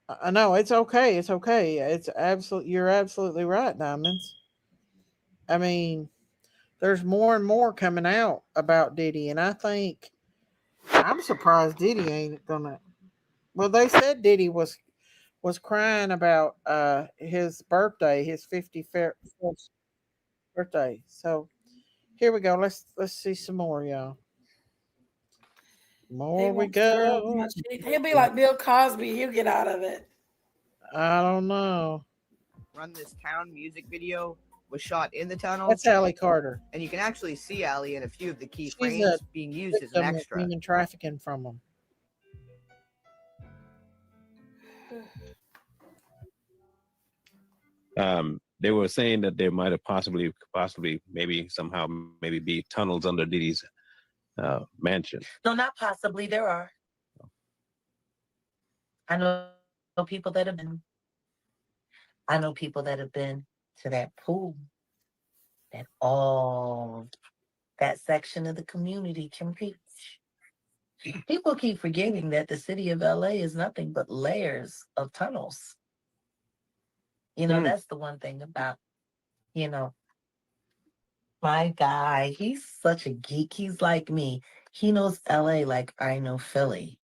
I know it's okay. It's okay. It's absolutely, you're absolutely right, Diamonds. I mean, there's more and more coming out about Diddy, and I think I'm surprised Diddy ain't gonna. Well, they said Diddy was crying about his birthday, his 54th birthday. So here we go. Let's see some more, y'all. More we go. He'll be like Bill Cosby. He'll get out of it. I don't know. Run this town music video was shot in the tunnel. That's Allie Carter, and you can actually see Allie in a few of the key She's frames being used as an victim of extra. human trafficking from them. They were saying that there might have possibly, maybe somehow, maybe be tunnels under Diddy's mansion. No, not possibly. There are. I know people that have been. I know people that have been to that pool. That all that section of the community can reach. People keep forgetting that the city of LA is nothing but layers of tunnels. You know, that's the one thing about, you know, my guy, he's such a geek. He's like me. He knows LA like I know Philly.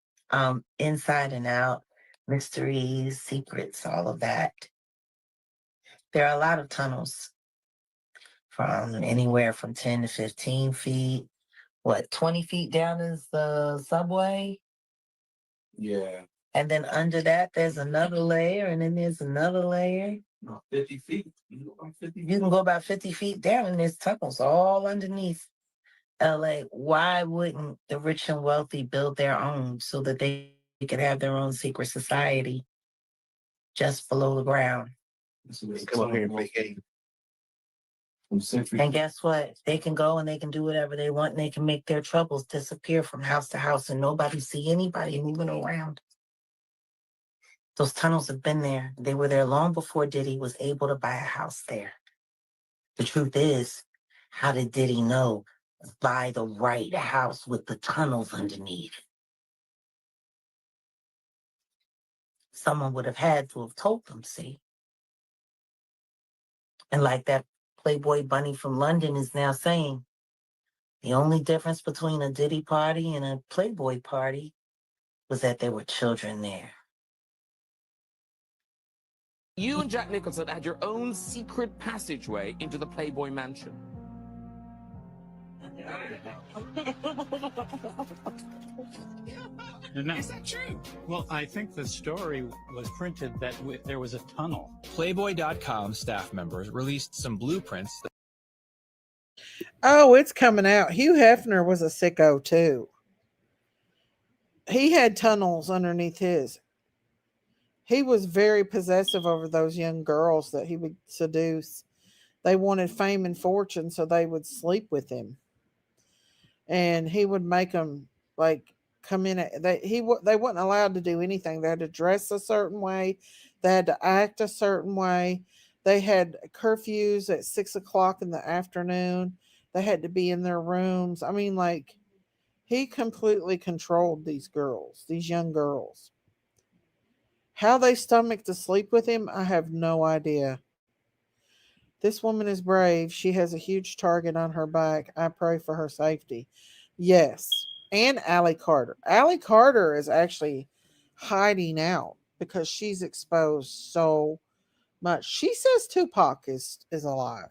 Inside and out, mysteries, secrets, all of that. There are a lot of tunnels from anywhere from 10 to 15 feet. What, 20 feet down is the subway? Yeah. And then under that, there's another layer, and then there's another layer. No, 50 feet. You can go about 50 You feet. can go about 50 feet down, and there's tunnels all underneath LA. Why wouldn't the rich and wealthy build their own so that they could have their own secret society just below the ground? Come up here and vacate. And guess what? They can go and they can do whatever they want, and they can make their troubles disappear from house to house, and nobody see anybody moving around. Those tunnels have been there. They were there long before Diddy was able to buy a house there. The truth is, how did Diddy know buy the right house with the tunnels underneath? Someone would have had to have told them, see? And like that Playboy bunny from London is now saying, The only difference between a Diddy party and a Playboy party was that there were children there. You and Jack Nicholson had your own secret passageway into the Playboy mansion. Is that true? Well, I think the story was printed that there was a tunnel. Playboy.com staff members released some blueprints. Oh, it's coming out. Hugh Hefner was a sicko too. He had tunnels underneath his. He was very possessive over those young girls that he would seduce. They wanted fame and fortune, so they would sleep with him, and he would make them like come in. They weren't allowed to do anything. They had to dress a certain way. They had to act a certain way. They had curfews at 6 o'clock in the afternoon. They had to be in their rooms. I mean, like, he completely controlled these girls, these young girls. How they stomached to sleep with him, I have no idea. This woman is brave. She has a huge target on her back. I pray for her safety. Yes. And Allie Carter. Allie Carter is actually hiding out because she's exposed so much. She says Tupac is alive.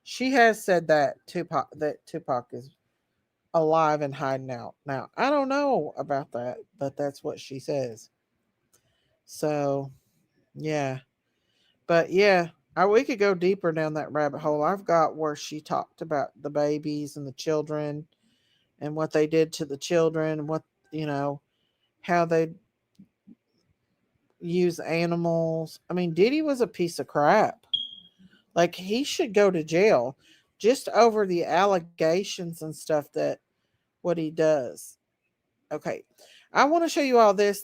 She has said that Tupac is alive and hiding out. Now, I don't know about that, but that's what she says. So, yeah. But yeah, we could go deeper down that rabbit hole. I've got where she talked about the babies and the children and what they did to the children and what, you know, how they use animals. I mean, Diddy was a piece of crap. Like, he should go to jail just over the allegations and stuff that what he does. Okay. I want to show you all this.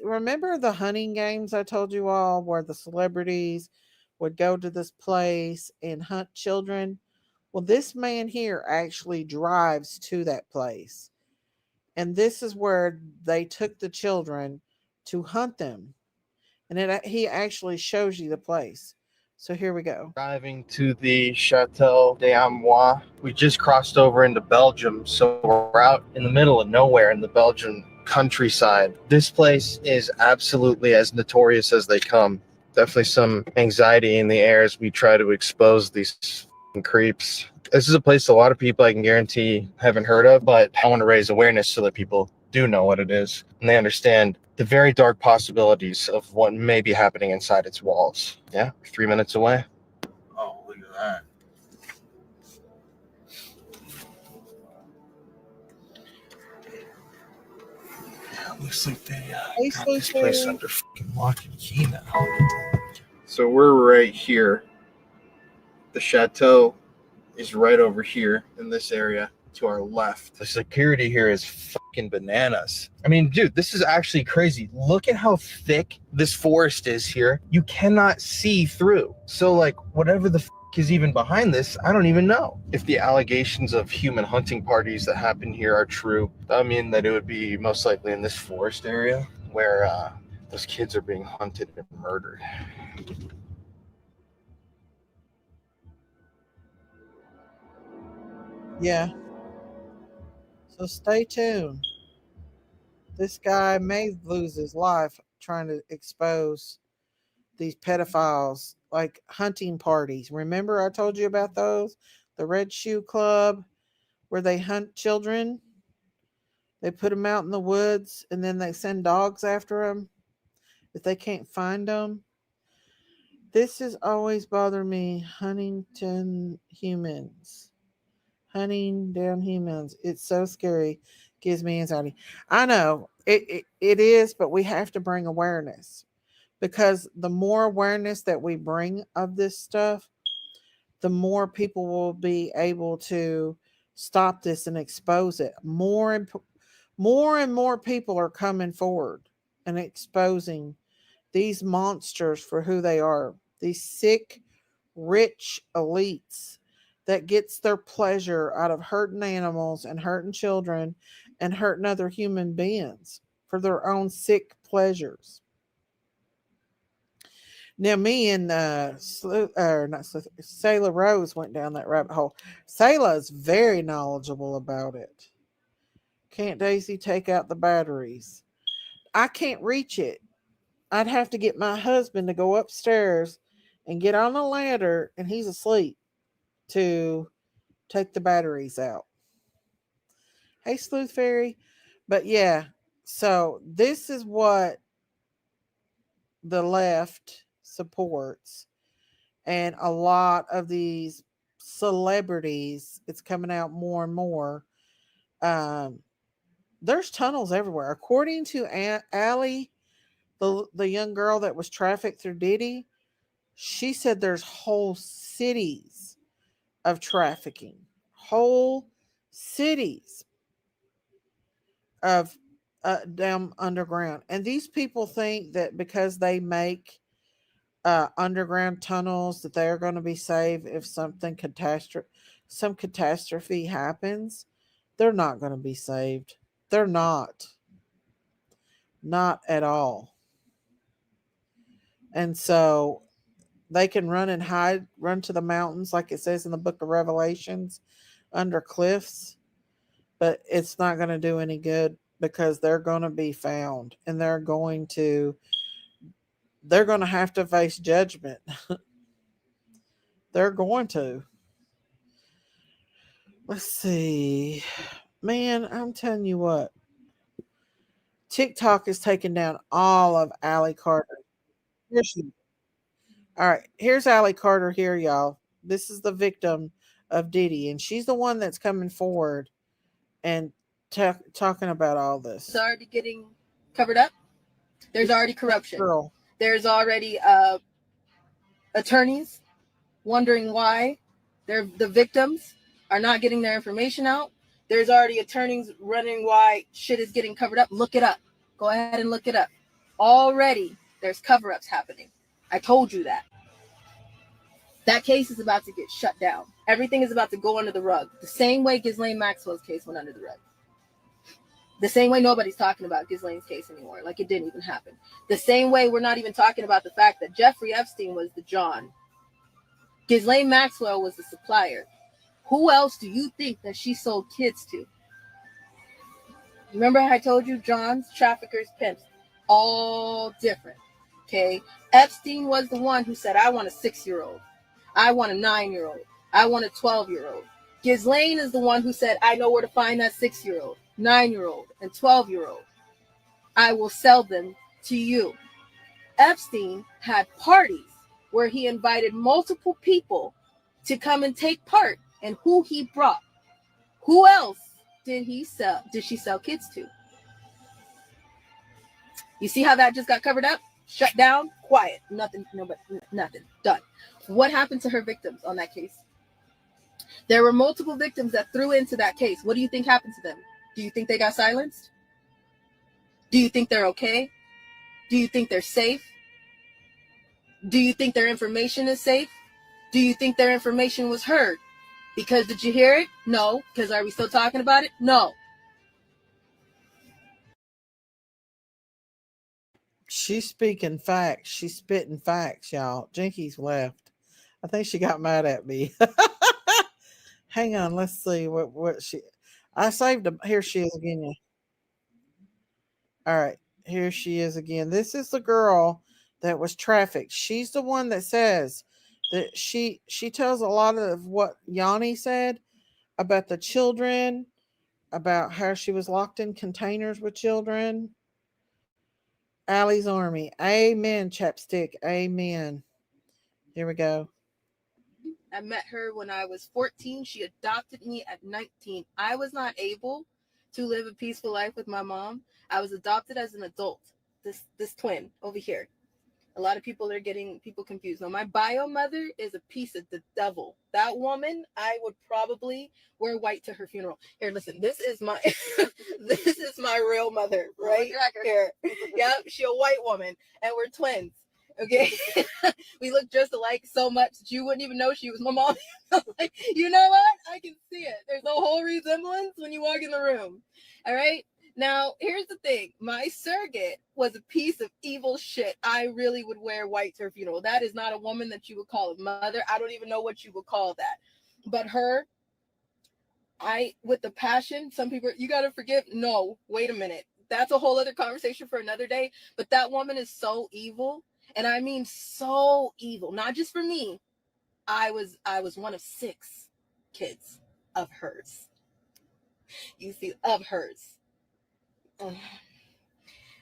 Remember the hunting games I told you all where the celebrities would go to this place and hunt children? Well, this man here actually drives to that place. And this is where they took the children to hunt them. And he actually shows you the place. So here we go. Driving to the Chateau d'Amois. We just crossed over into Belgium, so we're out in the middle of nowhere in the Belgian countryside. This place is absolutely as notorious as they come. Definitely some anxiety in the air as we try to expose these creeps. This is a place a lot of people, I can guarantee, haven't heard of, but I want to raise awareness so that people do know what it is and they understand the very dark possibilities of what may be happening inside its walls. Yeah, 3 minutes away. Oh, look at that. Looks like they got this place under fucking lock and key now. So we're right here. The chateau is right over here in this area to our left. The security here is fucking bananas. I mean, dude, this is actually crazy. Look at how thick this forest is here. You cannot see through. So, like, whatever the is even behind this, I don't even know. If the allegations of human hunting parties that happen here are true, I mean that it would be most likely in this forest area where those kids are being hunted and murdered. Yeah. So stay tuned. This guy may lose his life trying to expose these pedophiles, like hunting parties. Remember I told you about those? The Red Shoe Club, where they hunt children. They put them out in the woods and then they send dogs after them if they can't find them. This has always bothered me. Huntington humans. Hunting down humans. It's so scary. Gives me anxiety. I know it is, but we have to bring awareness because the more awareness that we bring of this stuff, the more people will be able to stop this and expose it. More and more people are coming forward and exposing these monsters for who they are. These sick, rich elites that gets their pleasure out of hurting animals and hurting children and hurting other human beings for their own sick pleasures. Now, me and Sailor Rose went down that rabbit hole. Sailor is very knowledgeable about it. Can't Daisy take out the batteries? I can't reach it. I'd have to get my husband to go upstairs and get on a ladder, and he's asleep, to take the batteries out. Hey, Sleuth Fairy. But yeah, so this is what the left supports. And a lot of these celebrities, it's coming out more and more. Um, there's tunnels everywhere. According to Allie, the young girl that was trafficked through Diddy, she said there's whole cities of trafficking, whole cities of down underground. And these people think that because they make underground tunnels that they're going to be safe if some catastrophe happens. They're not going to be saved. They're not at all. And so they can run and hide, run to the mountains, like it says in the book of Revelations, under cliffs, but it's not going to do any good because they're going to be found and they're going to have to face judgment. They're going to. Let's see. Man, I'm telling you what. TikTok is taking down all of Allie Carter. Here she is. All right, here's Allie Carter here, y'all. This is the victim of Diddy, and she's the one that's coming forward and talking about all this. It's already getting covered up. There's already corruption. Girl. There's already attorneys wondering why the victims are not getting their information out. There's already attorneys running why shit is getting covered up. Look it up. Go ahead and look it up. Already there's cover-ups happening. I told you that. That case is about to get shut down. Everything is about to go under the rug. The same way Ghislaine Maxwell's case went under the rug. The same way nobody's talking about Ghislaine's case anymore. Like it didn't even happen. The same way we're not even talking about the fact that Jeffrey Epstein was the John. Ghislaine Maxwell was the supplier. Who else do you think that she sold kids to? Remember how I told you Johns, traffickers, pimps, all different. Okay. Epstein was the one who said, I want a 6-year-old. I want a 9-year-old. I want a 12-year-old. Ghislaine is the one who said, I know where to find that 6-year-old, 9-year-old, and 12-year-old. I will sell them to you. Epstein had parties where he invited multiple people to come and take part, and who he brought. Who else did she sell kids to? You see how that just got covered up? Shut down, quiet, nothing, nothing, done. What happened to her victims on that case? There were multiple victims that threw into that case. What do you think happened to them? Do you think they got silenced? Do you think they're okay? Do you think they're safe? Do you think their information is safe? Do you think their information was heard? Because did you hear it? No. Because are we still talking about it? No. She's speaking facts. She's spitting facts, y'all. Jinky's left. I think she got mad at me. Hang on, let's see what she. I saved them. Here she is again. All right, here she is again. This is the girl that was trafficked. She's the one that says that she tells a lot of what Yanni said about the children, about how she was locked in containers with children. Allie's Army. Amen, chapstick. Amen. Here we go. I met her when I was 14. She adopted me at 19. I was not able to live a peaceful life with my mom. I was adopted as an adult. This twin over here. A lot of people are getting people confused. Now, my bio mother is a piece of the devil. That woman, I would probably wear white to her funeral. Here, listen, this is my this is my real mother, right here. Yep, she a white woman, and we're twins. Okay, we look just alike so much that you wouldn't even know she was my mom. Like, you know what? I can see it. There's a whole resemblance when you walk in the room. All right. Now, here's the thing. My surrogate was a piece of evil shit. I really would wear white to her funeral. That is not a woman that you would call a mother. I don't even know what you would call that. But her, with the passion, some people, you got to forgive. No, wait a minute. That's a whole other conversation for another day. But that woman is so evil. And I mean so evil. Not just for me. I was one of 6 kids of hers. You see, of hers.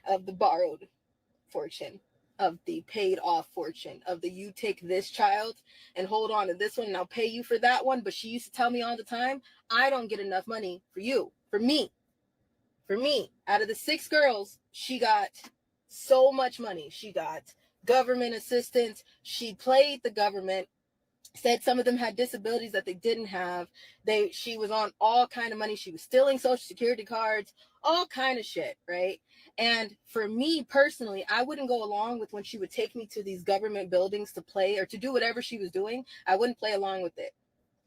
Of the borrowed fortune, of the paid off fortune, of the you take this child and hold on to this one and I'll pay you for that one. But she used to tell me all the time, I don't get enough money for you, for me. Out of the 6 girls, she got so much money. She got government assistance. She played the government. Said some of them had disabilities that they didn't have. She was on all kind of money. She was stealing social security cards, all kind of shit, right? And for me personally, I wouldn't go along with when she would take me to these government buildings to play or to do whatever she was doing. I wouldn't play along with it.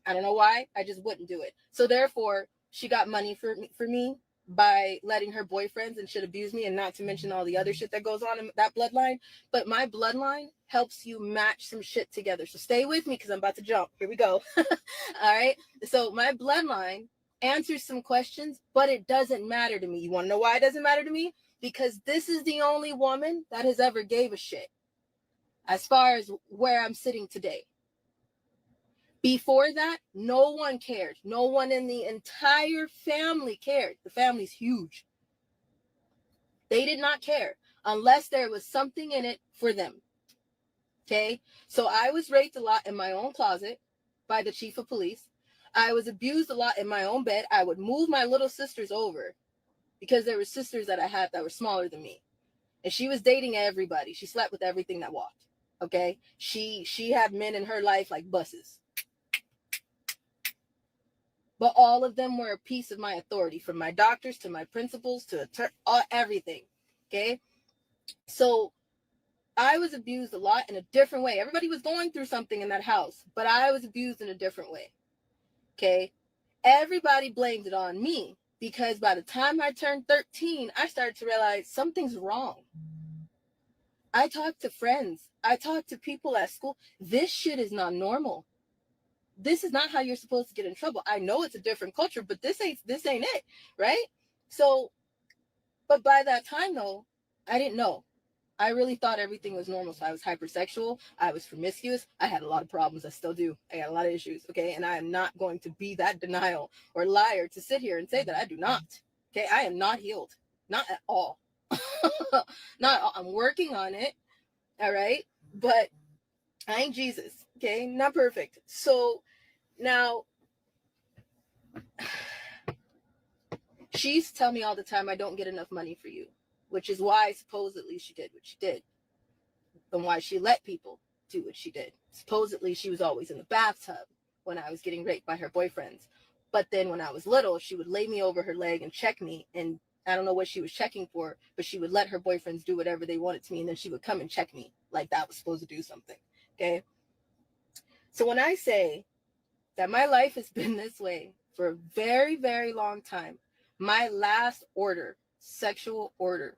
I don't know why. I just wouldn't do it. So therefore, she got money for me by letting her boyfriends and shit abuse me, and not to mention all the other shit that goes on in that bloodline. But my bloodline helps you match some shit together. So stay with me because I'm about to jump. Here we go. All right. So my bloodline answers some questions, but it doesn't matter to me. You want to know why it doesn't matter to me? Because this is the only woman that has ever gave a shit as far as where I'm sitting today. Before that, no one cared. No one in the entire family cared. The family's huge. They did not care unless there was something in it for them. Okay? So I was raped a lot in my own closet by the chief of police. I was abused a lot in my own bed. I would move my little sisters over because there were sisters that I had that were smaller than me. And she was dating everybody. She slept with everything that walked. Okay? She had men in her life like buses. But all of them were a piece of my authority, from my doctors to my principals to everything. Okay. So I was abused a lot in a different way. Everybody was going through something in that house, but I was abused in a different way. Okay. Everybody blamed it on me because by the time I turned 13, I started to realize something's wrong. I talked to friends. I talked to people at school. This shit is not normal. This is not how you're supposed to get in trouble. I know it's a different culture, but this ain't it, right? So, but by that time though, I didn't know. I really thought everything was normal. So I was hypersexual. I was promiscuous. I had a lot of problems. I still do. I got a lot of issues. Okay. And I am not going to be that denial or liar to sit here and say that I do not. Okay. I am not healed. Not at all. Not all. I'm working on it. All right. But I ain't Jesus. Okay. Not perfect. So now, she used to tell me all the time, I don't get enough money for you, which is why supposedly she did what she did and why she let people do what she did. Supposedly she was always in the bathtub when I was getting raped by her boyfriends. But then when I was little, she would lay me over her leg and check me. And I don't know what she was checking for, but she would let her boyfriends do whatever they wanted to me. And then she would come and check me like that was supposed to do something. Okay. So when I say that my life has been this way for a very, very long time, my last order, sexual order.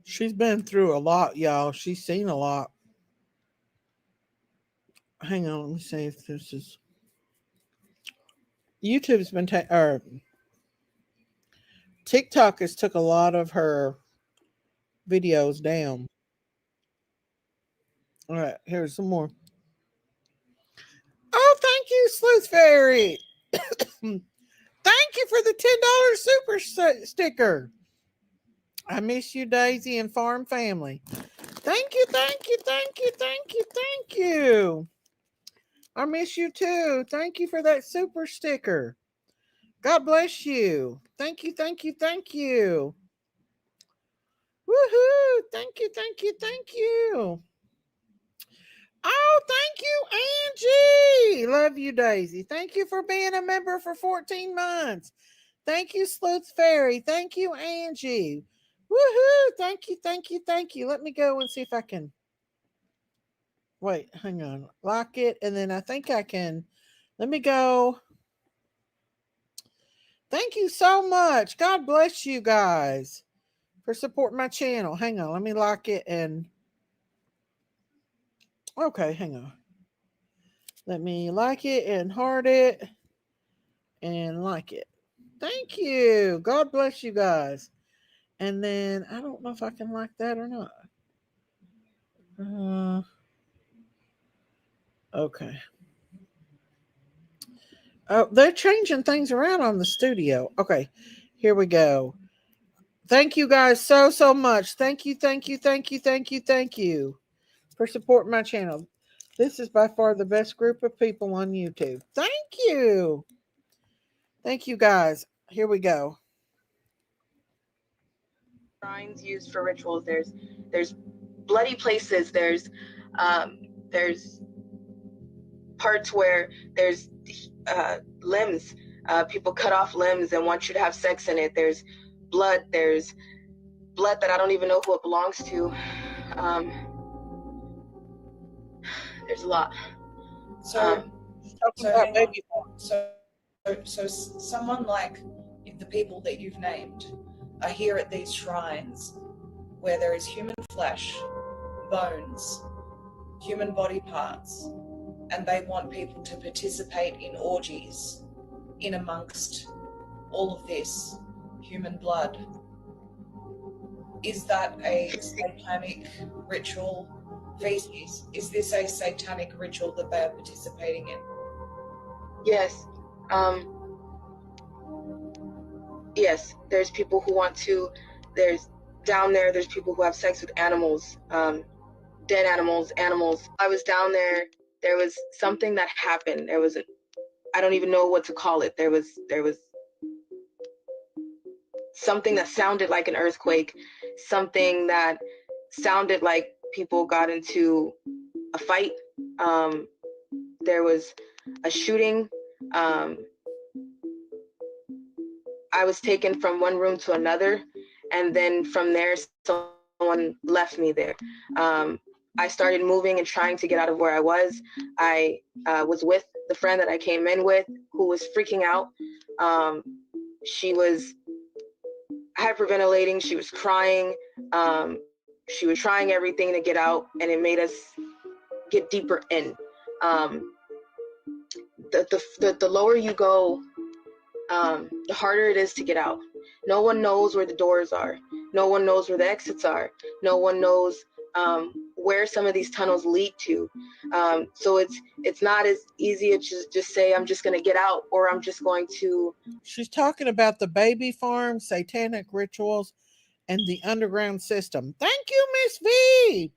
She's been through a lot, y'all. She's seen a lot. Hang on, let me see if this is. YouTube's been TikTok has took a lot of her videos down. All right, here's some more. Oh, thank you, Sleuth Fairy. Thank you for the $10 super sticker. I miss you, Daisy and Farm Family. Thank you, thank you, thank you, thank you, thank you. I miss you too. Thank you for that super sticker. God bless you. Thank you, thank you, thank you. Woohoo! Thank you, thank you, thank you. Oh, thank you, Angie. Love you, Daisy. Thank you for being a member for 14 months. Thank you, Sleuth Fairy. Thank you, Angie. Woohoo! Thank you, thank you, thank you. Let me go and see if I can. Wait, hang on. Lock it, and then I think I can. Let me go. Thank you so much. God bless you guys for supporting my channel. Hang on, let me lock it and okay, hang on. Let me like it and heart it and like it. Thank you. God bless you guys. And then I don't know if I can like that or not. Okay. Oh, they're changing things around on the studio. Okay, here we go. Thank you guys so much. Thank you for supporting my channel. This is by far the best group of people on YouTube. Thank you. Thank you guys. Here we go. Shrines used for rituals. There's bloody places. There's parts where there's limbs. People cut off limbs and want you to have sex in it. There's blood. There's blood that I don't even know who it belongs to. There's a lot. So someone like the people that you've named are here at these shrines where there is human flesh, bones, human body parts, and they want people to participate in orgies in amongst all of this human blood. Is that a satanic ritual feces? Is this a satanic ritual that they are participating in? Yes. Yes, there's people who want to, there's people who have sex with animals, dead animals. I was down there, there was something that happened. I don't even know what to call it. There was something that sounded like an earthquake, something that sounded like people got into a fight. There was a shooting. I was taken from one room to another, and then from there, someone left me there. I started moving and trying to get out of where I was. I was with the friend that I came in with, who was freaking out. She was hyperventilating. She was crying. She was trying everything to get out, and it made us get deeper in. The lower you go, the harder it is to get out. No one knows where the doors are. No one knows where the exits are. No one knows where some of these tunnels lead to. So it's not as easy as just say, I'm just going to get out, or I'm just going to. She's talking about the baby farm, satanic rituals, and the underground system. Thank you, Miss V.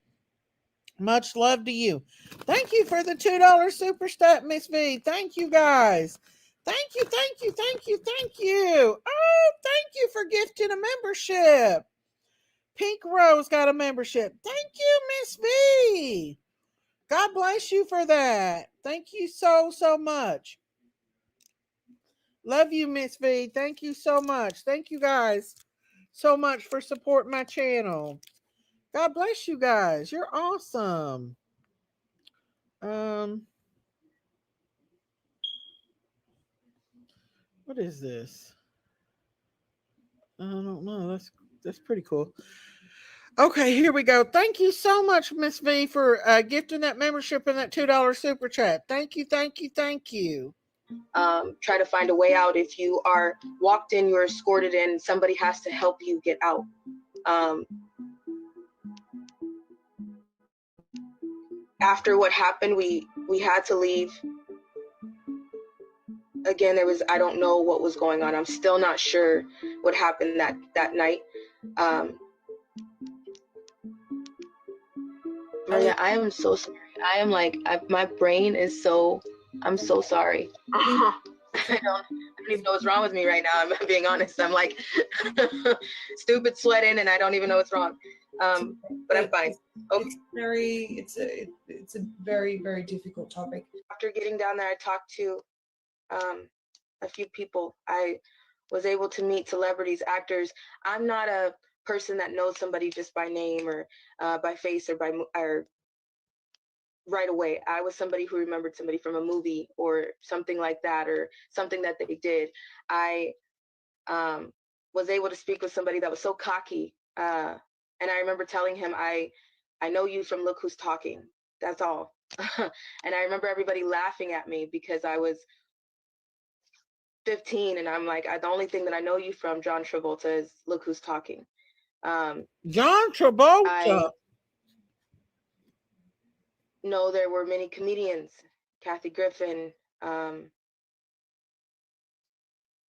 Much love to you. Thank you for the $2 super stat, Miss V. Thank you, guys. Thank you. Oh, thank you for gifting a membership. Pink Rose got a membership. Thank you, Miss V. God bless you for that. Thank you so much. Love you, Miss V. Thank you so much. Thank you guys so much for supporting my channel. God bless you guys. You're awesome. What is this? I don't know. That's pretty cool. Okay, here we go. Thank you so much, Miss V, for gifting that membership and that $2 super chat. Thank you. Try to find a way out. If you are walked in, you're escorted in, somebody has to help you get out. After what happened, we had to leave. Again, I don't know what was going on. I'm still not sure what happened that night. Maria, I am so sorry. I am like, my brain is so, I'm so sorry. I don't even know what's wrong with me right now. I'm being honest. I'm like stupid sweating and I don't even know what's wrong. But I'm fine. Okay. It's a very, very difficult topic. After getting down there, I talked to a few people. I was able to meet celebrities, actors. I'm not a person that knows somebody just by name or by face or right away. I was somebody who remembered somebody from a movie or something like that, or something that they did. I was able to speak with somebody that was so cocky. And I remember telling him, I know you from Look Who's Talking. That's all. And I remember everybody laughing at me because I was 15, and I'm like, the only thing that I know you from, John Travolta, is Look Who's Talking. John Travolta. I know there were many comedians, Kathy Griffin, Robin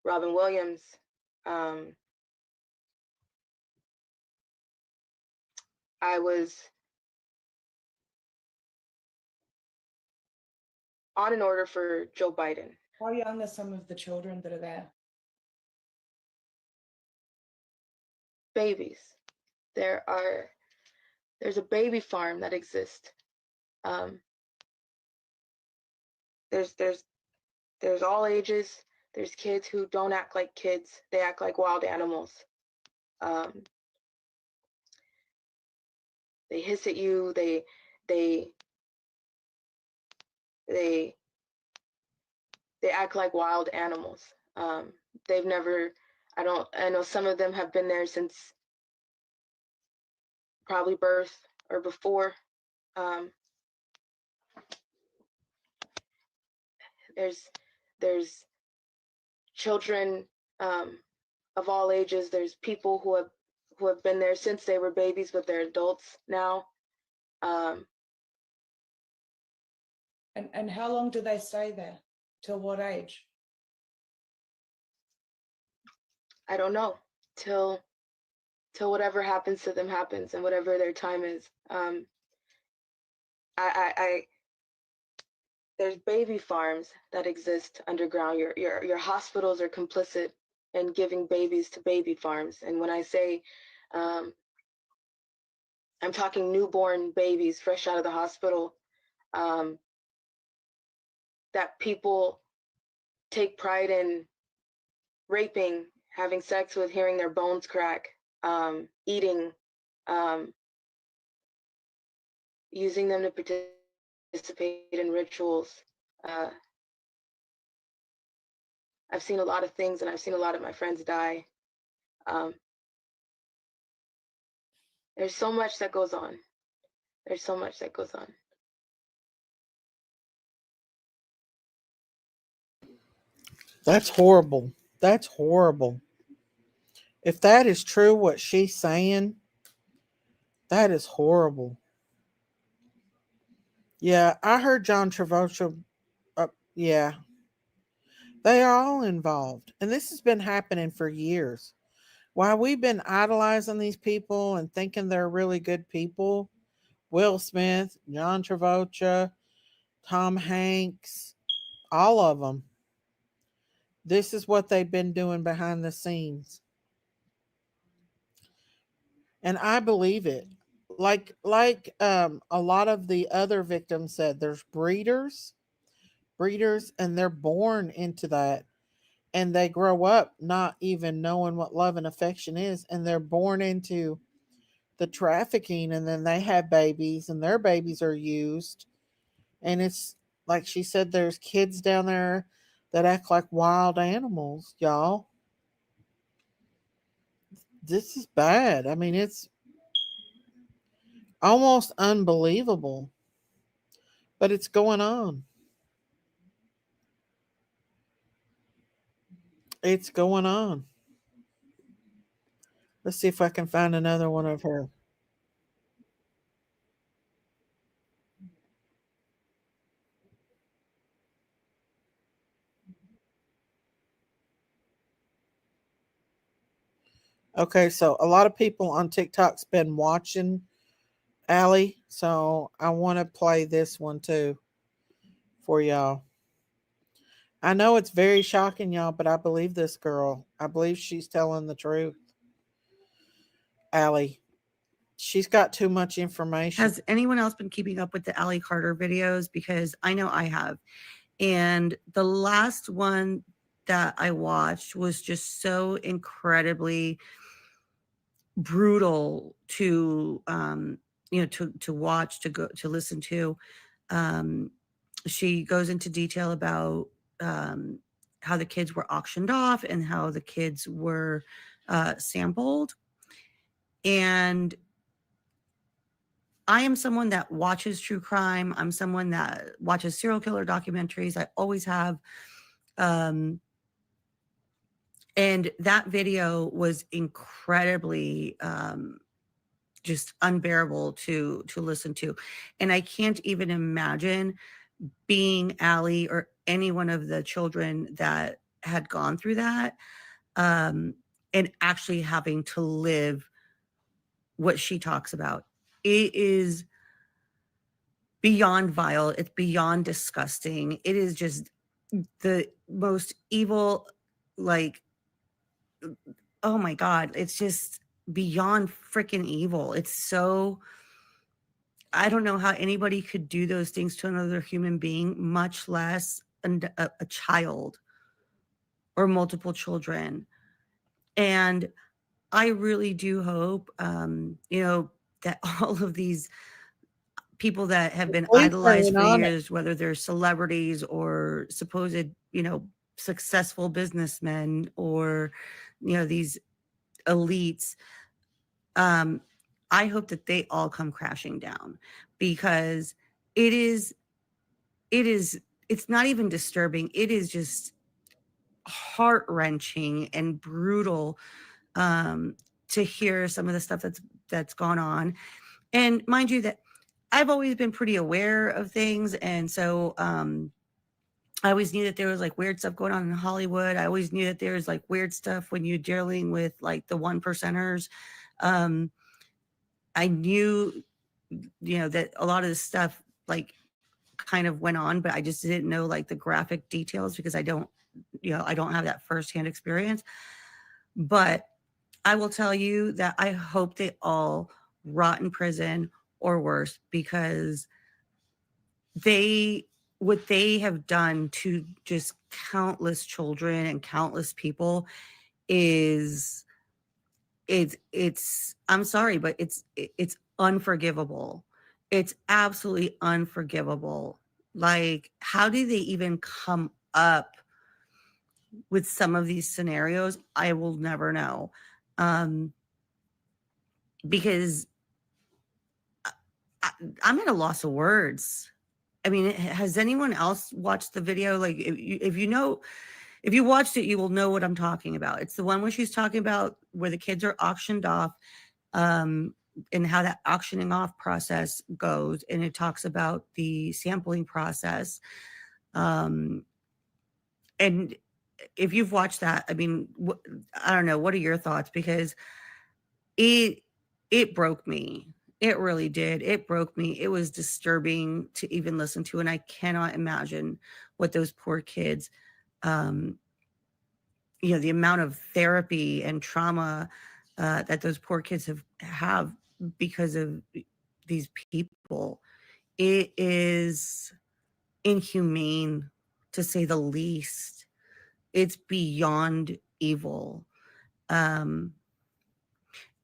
Williams. I was on an order for Joe Biden. How young are some of the children that are there? Babies. There's a baby farm that exists. There's all ages. There's kids who don't act like kids. They act like wild animals. They hiss at you. They act like wild animals. They've never. I know some of them have been there since probably birth or before. There's children of all ages. There's people who have been there since they were babies, but they're adults now. And how long do they stay there? Till what age? I don't know. Till whatever happens to them happens, and whatever their time is. There's baby farms that exist underground. Your hospitals are complicit in giving babies to baby farms. And when I say, I'm talking newborn babies fresh out of the hospital, that people take pride in raping, having sex with, hearing their bones crack, eating, using them to participate in rituals. I've seen a lot of things, and I've seen a lot of my friends die. There's so much that goes on. There's so much that goes on. That's horrible. That's horrible. If that is true, what she's saying, that is horrible. Yeah, I heard John Travolta. Yeah, they are all involved. And this has been happening for years. While we've been idolizing these people and thinking they're really good people, Will Smith, John Travolta, Tom Hanks, all of them, this is what they've been doing behind the scenes. And I believe it. Like a lot of the other victims said, there's breeders, and they're born into that, and they grow up not even knowing what love and affection is, and they're born into the trafficking, and then they have babies, and their babies are used. And it's like she said, there's kids down there that act like wild animals, y'all. This is bad. I mean, it's almost unbelievable, but it's going on. It's going on. Let's see if I can find another one of her. Okay, so a lot of people on TikTok's been watching Allie, so I want to play this one too for y'all. I know it's very shocking, y'all, but I believe this girl. I believe she's telling the truth. Allie. She's got too much information. Has anyone else been keeping up with the Allie Carter videos? Because I know I have. And the last one that I watched was just so incredibly brutal to to watch, to listen to. She goes into detail about how the kids were auctioned off and how the kids were sampled. And I am someone that watches true crime. I'm someone that watches serial killer documentaries. I always have. And that video was incredibly just unbearable to listen to. And I can't even imagine being Allie or any one of the children that had gone through that, and actually having to live what she talks about. It is beyond vile. It's beyond disgusting. It is just the most evil, like, oh my God, it's just beyond freaking evil. It's so, I don't know how anybody could do those things to another human being, much less a child or multiple children. And I really do hope, that all of these people that have been Police idolized are for on it. years, whether they're celebrities or supposed, successful businessmen or, these elites, I hope that they all come crashing down, because it's not even disturbing. It is just heart-wrenching and brutal to hear some of the stuff that's gone on. And mind you that I've always been pretty aware of things. And so I always knew that there was like weird stuff going on in Hollywood. I always knew that there was like weird stuff when you're dealing with like the 1%ers. I knew, that a lot of this stuff like kind of went on, but I just didn't know like the graphic details because I don't have that firsthand experience. But I will tell you that I hope they all rot in prison or worse, because what they have done to just countless children and countless people is it's I'm sorry, but it's unforgivable. It's absolutely unforgivable. Like, how do they even come up with some of these scenarios? I will never know. Because I'm at a loss of words. I mean, has anyone else watched the video? Like, if you watched it, you will know what I'm talking about. It's the one where she's talking about where the kids are auctioned off, and how that auctioning off process goes. And it talks about the sampling process. And if you've watched that, I mean, I don't know, what are your thoughts? Because it broke me. It really did. It broke me. It was disturbing to even listen to. And I cannot imagine what those poor kids, the amount of therapy and trauma that those poor kids have because of these people. It is inhumane, to say the least. It's beyond evil.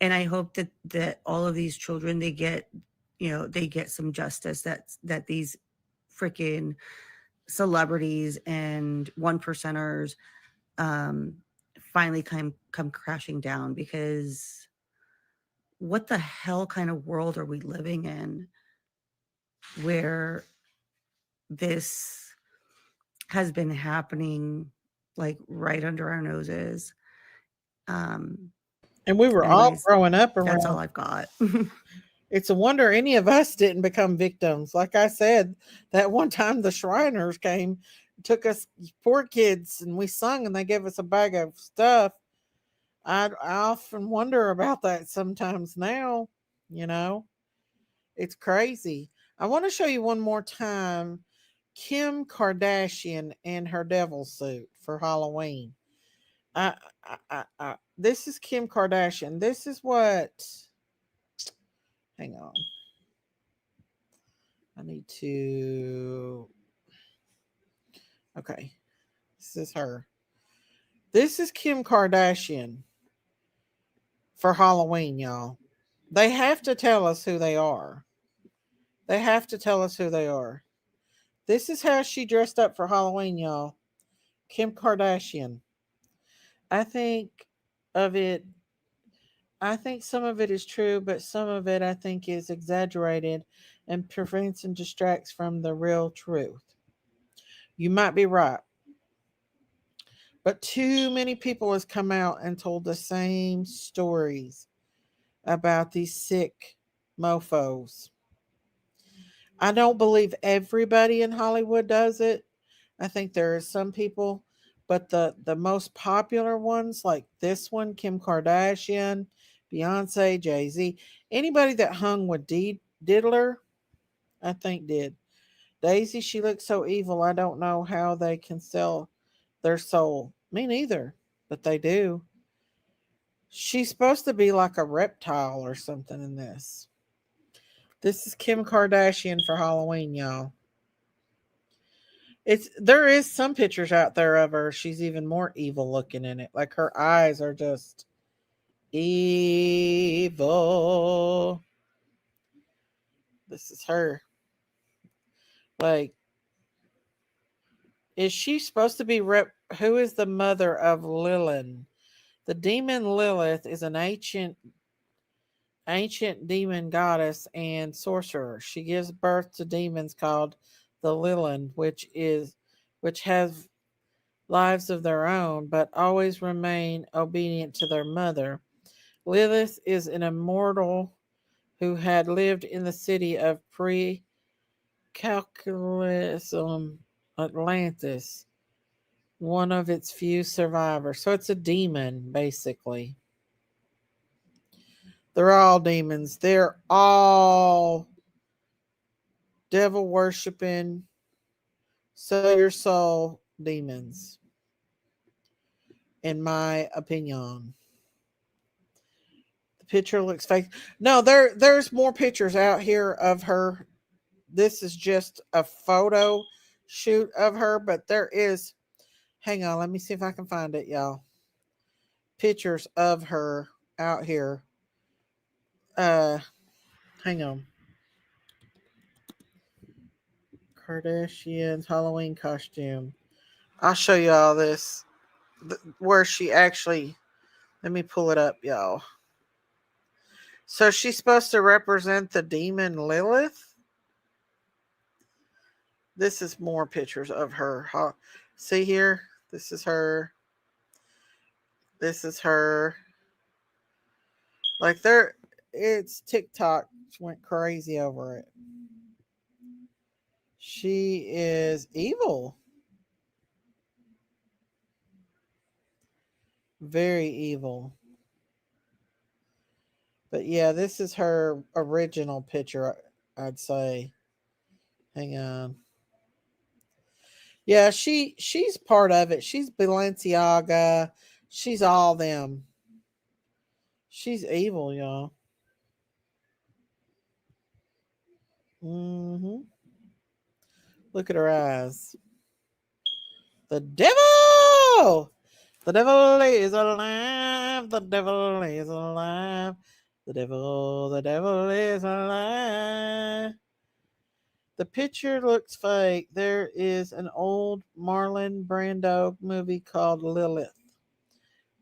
And I hope that all of these children, they get some justice, that these freaking celebrities and 1%ers finally come crashing down. Because what the hell kind of world are we living in where this has been happening like right under our noses? And we were all growing up around. That's all I've got. It's a wonder any of us didn't become victims. Like I said, that one time the Shriners came, took us poor kids, and we sung, and they gave us a bag of stuff. I often wonder about that sometimes now. It's crazy. I want to show you one more time Kim Kardashian in her devil suit for Halloween. This is Kim Kardashian. This is what. Hang on. I need to. Okay. This is her. This is Kim Kardashian for Halloween, y'all. They have to tell us who they are. They have to tell us who they are. This is how she dressed up for Halloween, y'all. Kim Kardashian. I think of it, I think some of it is true, but some of it I think is exaggerated and prevents and distracts from the real truth. You might be right, but too many people has come out and told the same stories about these sick mofos. I don't believe everybody in Hollywood does it. I think there are some people, but the most popular ones like this one, Kim Kardashian, Beyonce, Jay-Z, anybody that hung with Diddler, I think did. Daisy, she looks so evil. I don't know how they can sell their soul. Me neither, but they do. She's supposed to be like a reptile or something in this. This is Kim Kardashian for Halloween, y'all. It's there is some pictures out there of her. She's even more evil looking in it. Like her eyes are just evil. This is her. Like, is she supposed to be who is the mother of Lilith? The demon Lilith is an ancient demon goddess and sorcerer. She gives birth to demons called the Lilith, which have lives of their own, but always remain obedient to their mother. Lilith is an immortal who had lived in the city of pre-calculus Atlantis, one of its few survivors. So it's a demon, basically. They're all demons. They're all devil worshiping, sell your soul demons, in my opinion. The picture looks fake. No, there's more pictures out here of her. This is just a photo shoot of her, but there is, hang on, let me see if I can find it, y'all. Pictures of her out here. Hang on. Kardashian's Halloween costume. I'll show you all this. Where she actually, let me pull it up, y'all. So she's supposed to represent the demon Lilith. This is more pictures of her. See here? This is her. This is her. Like it's TikTok went crazy over it. She is evil. Very evil. But yeah, this is her original picture, I'd say. Hang on. Yeah, she's part of it. She's Balenciaga. She's all them. She's evil, y'all. Look at her eyes. The devil! The devil is alive. The devil is alive. The devil is alive. The picture looks fake. There is an old Marlon Brando movie called Lilith.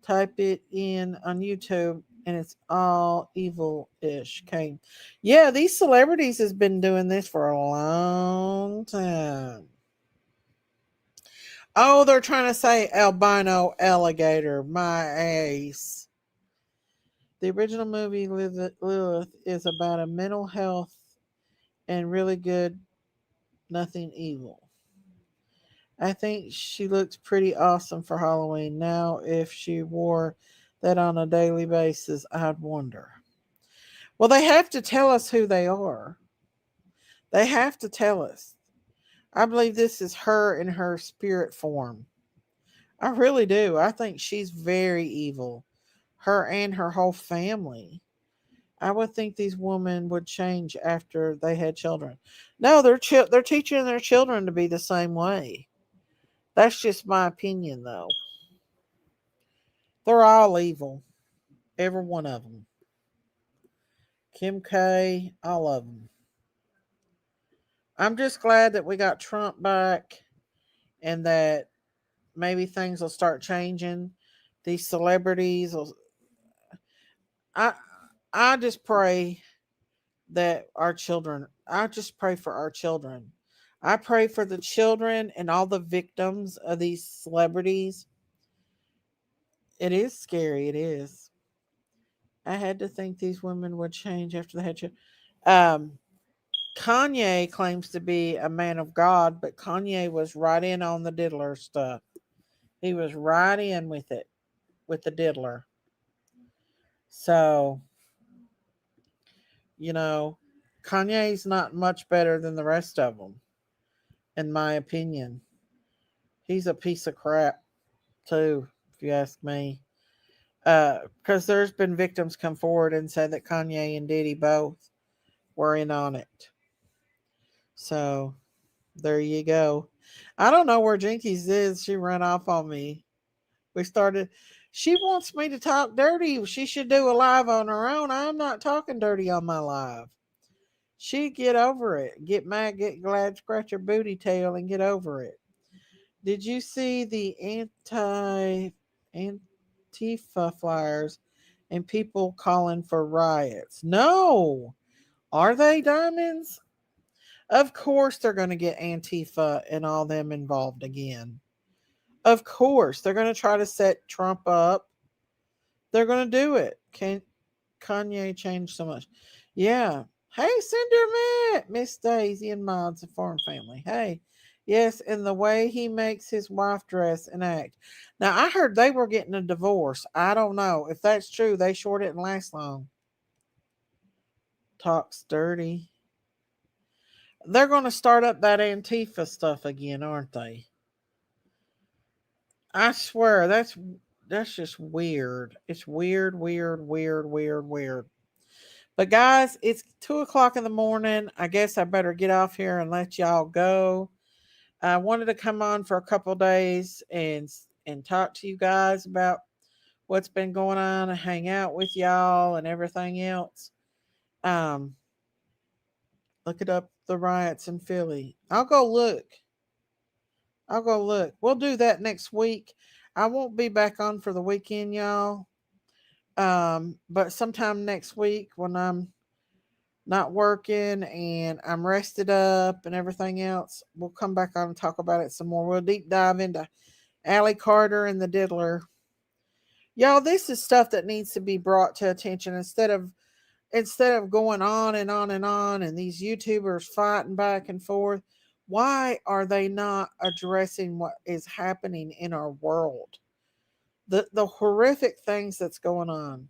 Type it in on YouTube and it's all evil-ish. Okay. Yeah, these celebrities has been doing this for a long time. Oh, they're trying to say albino alligator. My ace. The original movie Lilith is about a mental health and really good, nothing evil. I think she looks pretty awesome for Halloween. Now, if she wore that on a daily basis, I'd wonder. Well, they have to tell us who they are. They have to tell us. I believe this is her in her spirit form. I really do. I think she's very evil. Her and her whole family. I would think these women would change after they had children. No, they're teaching their children to be the same way. That's just my opinion, though. They're all evil, every one of them. Kim K, all of them. I'm just glad that we got Trump back and that maybe things will start changing. These celebrities will, I I just pray that I just pray for our children. I pray for the children and all the victims of these celebrities. It is scary, it is. I had to think these women would change after they had children. Kanye claims to be a man of God, but Kanye was right in on the diddler stuff. He was right in with it, with the diddler. So, you know, Kanye's not much better than the rest of them, in my opinion. He's a piece of crap, too, if you ask me. Because there's been victims come forward and said that Kanye and Diddy both were in on it. So, there you go. I don't know where Jinkies is. She ran off on me. She wants me to talk dirty. She should do a live on her own. I'm not talking dirty on my live. She get over it. Get mad, get glad, scratch her booty tail and get over it. Did you see the Antifa flyers and people calling for riots? No. Are they, Diamonds? Of course they're going to get Antifa and all them involved again. Of course. They're going to try to set Trump up. They're going to do it. Can't Kanye change so much? Yeah. Hey, Cinder Miss Daisy and Mods, a foreign family. Hey. Yes, and the way he makes his wife dress and act. Now, I heard they were getting a divorce. I don't know. If that's true, they sure didn't last long. Talks dirty. They're going to start up that Antifa stuff again, aren't they? I swear, that's just weird. It's weird. But guys, it's 2:00 in the morning. I guess I better get off here and let y'all go. I wanted to come on for a couple days and talk to you guys about what's been going on and hang out with y'all and everything else. Look it up, the riots in Philly. I'll go look. We'll do that next week. I won't be back on for the weekend, y'all. But sometime next week when I'm not working and I'm rested up and everything else, we'll come back on and talk about it some more. We'll deep dive into Allie Carter and the diddler. Y'all, this is stuff that needs to be brought to attention instead of going on and on and on and these YouTubers fighting back and forth. Why are they not addressing what is happening in our world? The horrific things that's going on.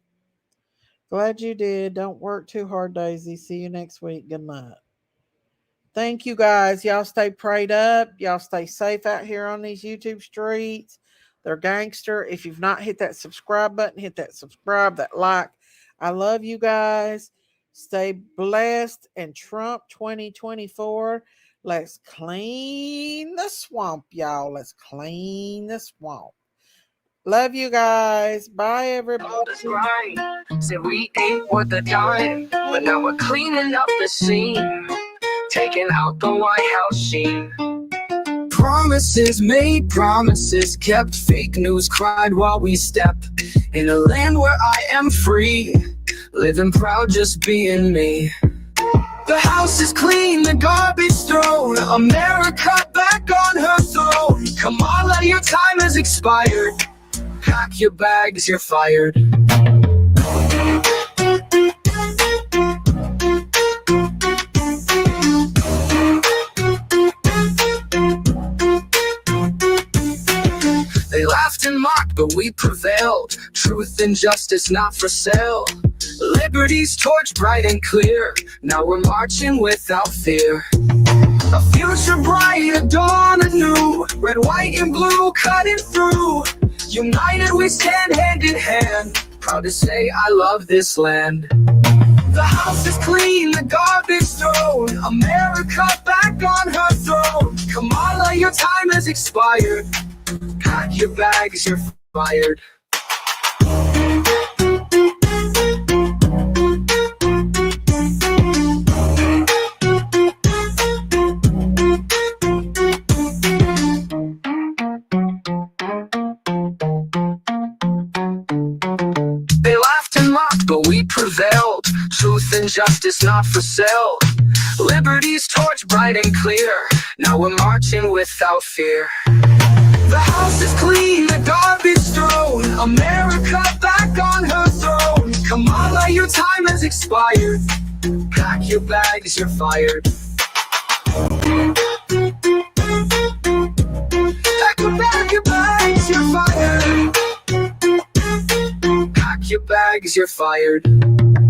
Glad you did. Don't work too hard, Daisy. See you next week. Good night. Thank you guys. Y'all stay prayed up. Y'all stay safe out here on these YouTube streets. They're gangster. If you've not hit that subscribe button, hit that subscribe, that like. I love you guys. Stay blessed. And Trump 2024. Let's clean the swamp, y'all. Let's clean the swamp. Love you guys. Bye, everybody. Said we ain't worth a dime, but now we're cleaning up the scene, taking out the White House sheen. Promises made, promises kept, fake news cried while we step in a land where I am free, living proud just being me. The house is clean, the garbage thrown, America back on her throne. Kamala, your time has expired. Pack your bags, you're fired. They laughed and mocked, but we prevailed. Truth and justice not for sale. Liberty's torch bright and clear. Now we're marching without fear. A future bright, a dawn anew. Red, white, and blue cutting through. United we stand hand in hand. Proud to say I love this land. The house is clean, the garbage thrown. America back on her throne. Kamala, your time has expired. Pack your bags, you're fired. Truth and justice not for sale. Liberty's torch bright and clear. Now we're marching without fear. The house is clean, the garbage thrown. America back on her throne. Come on, like your time has expired. Pack your bags, you're fired. Pack your bags, you're fired. Pack your bags, you're fired.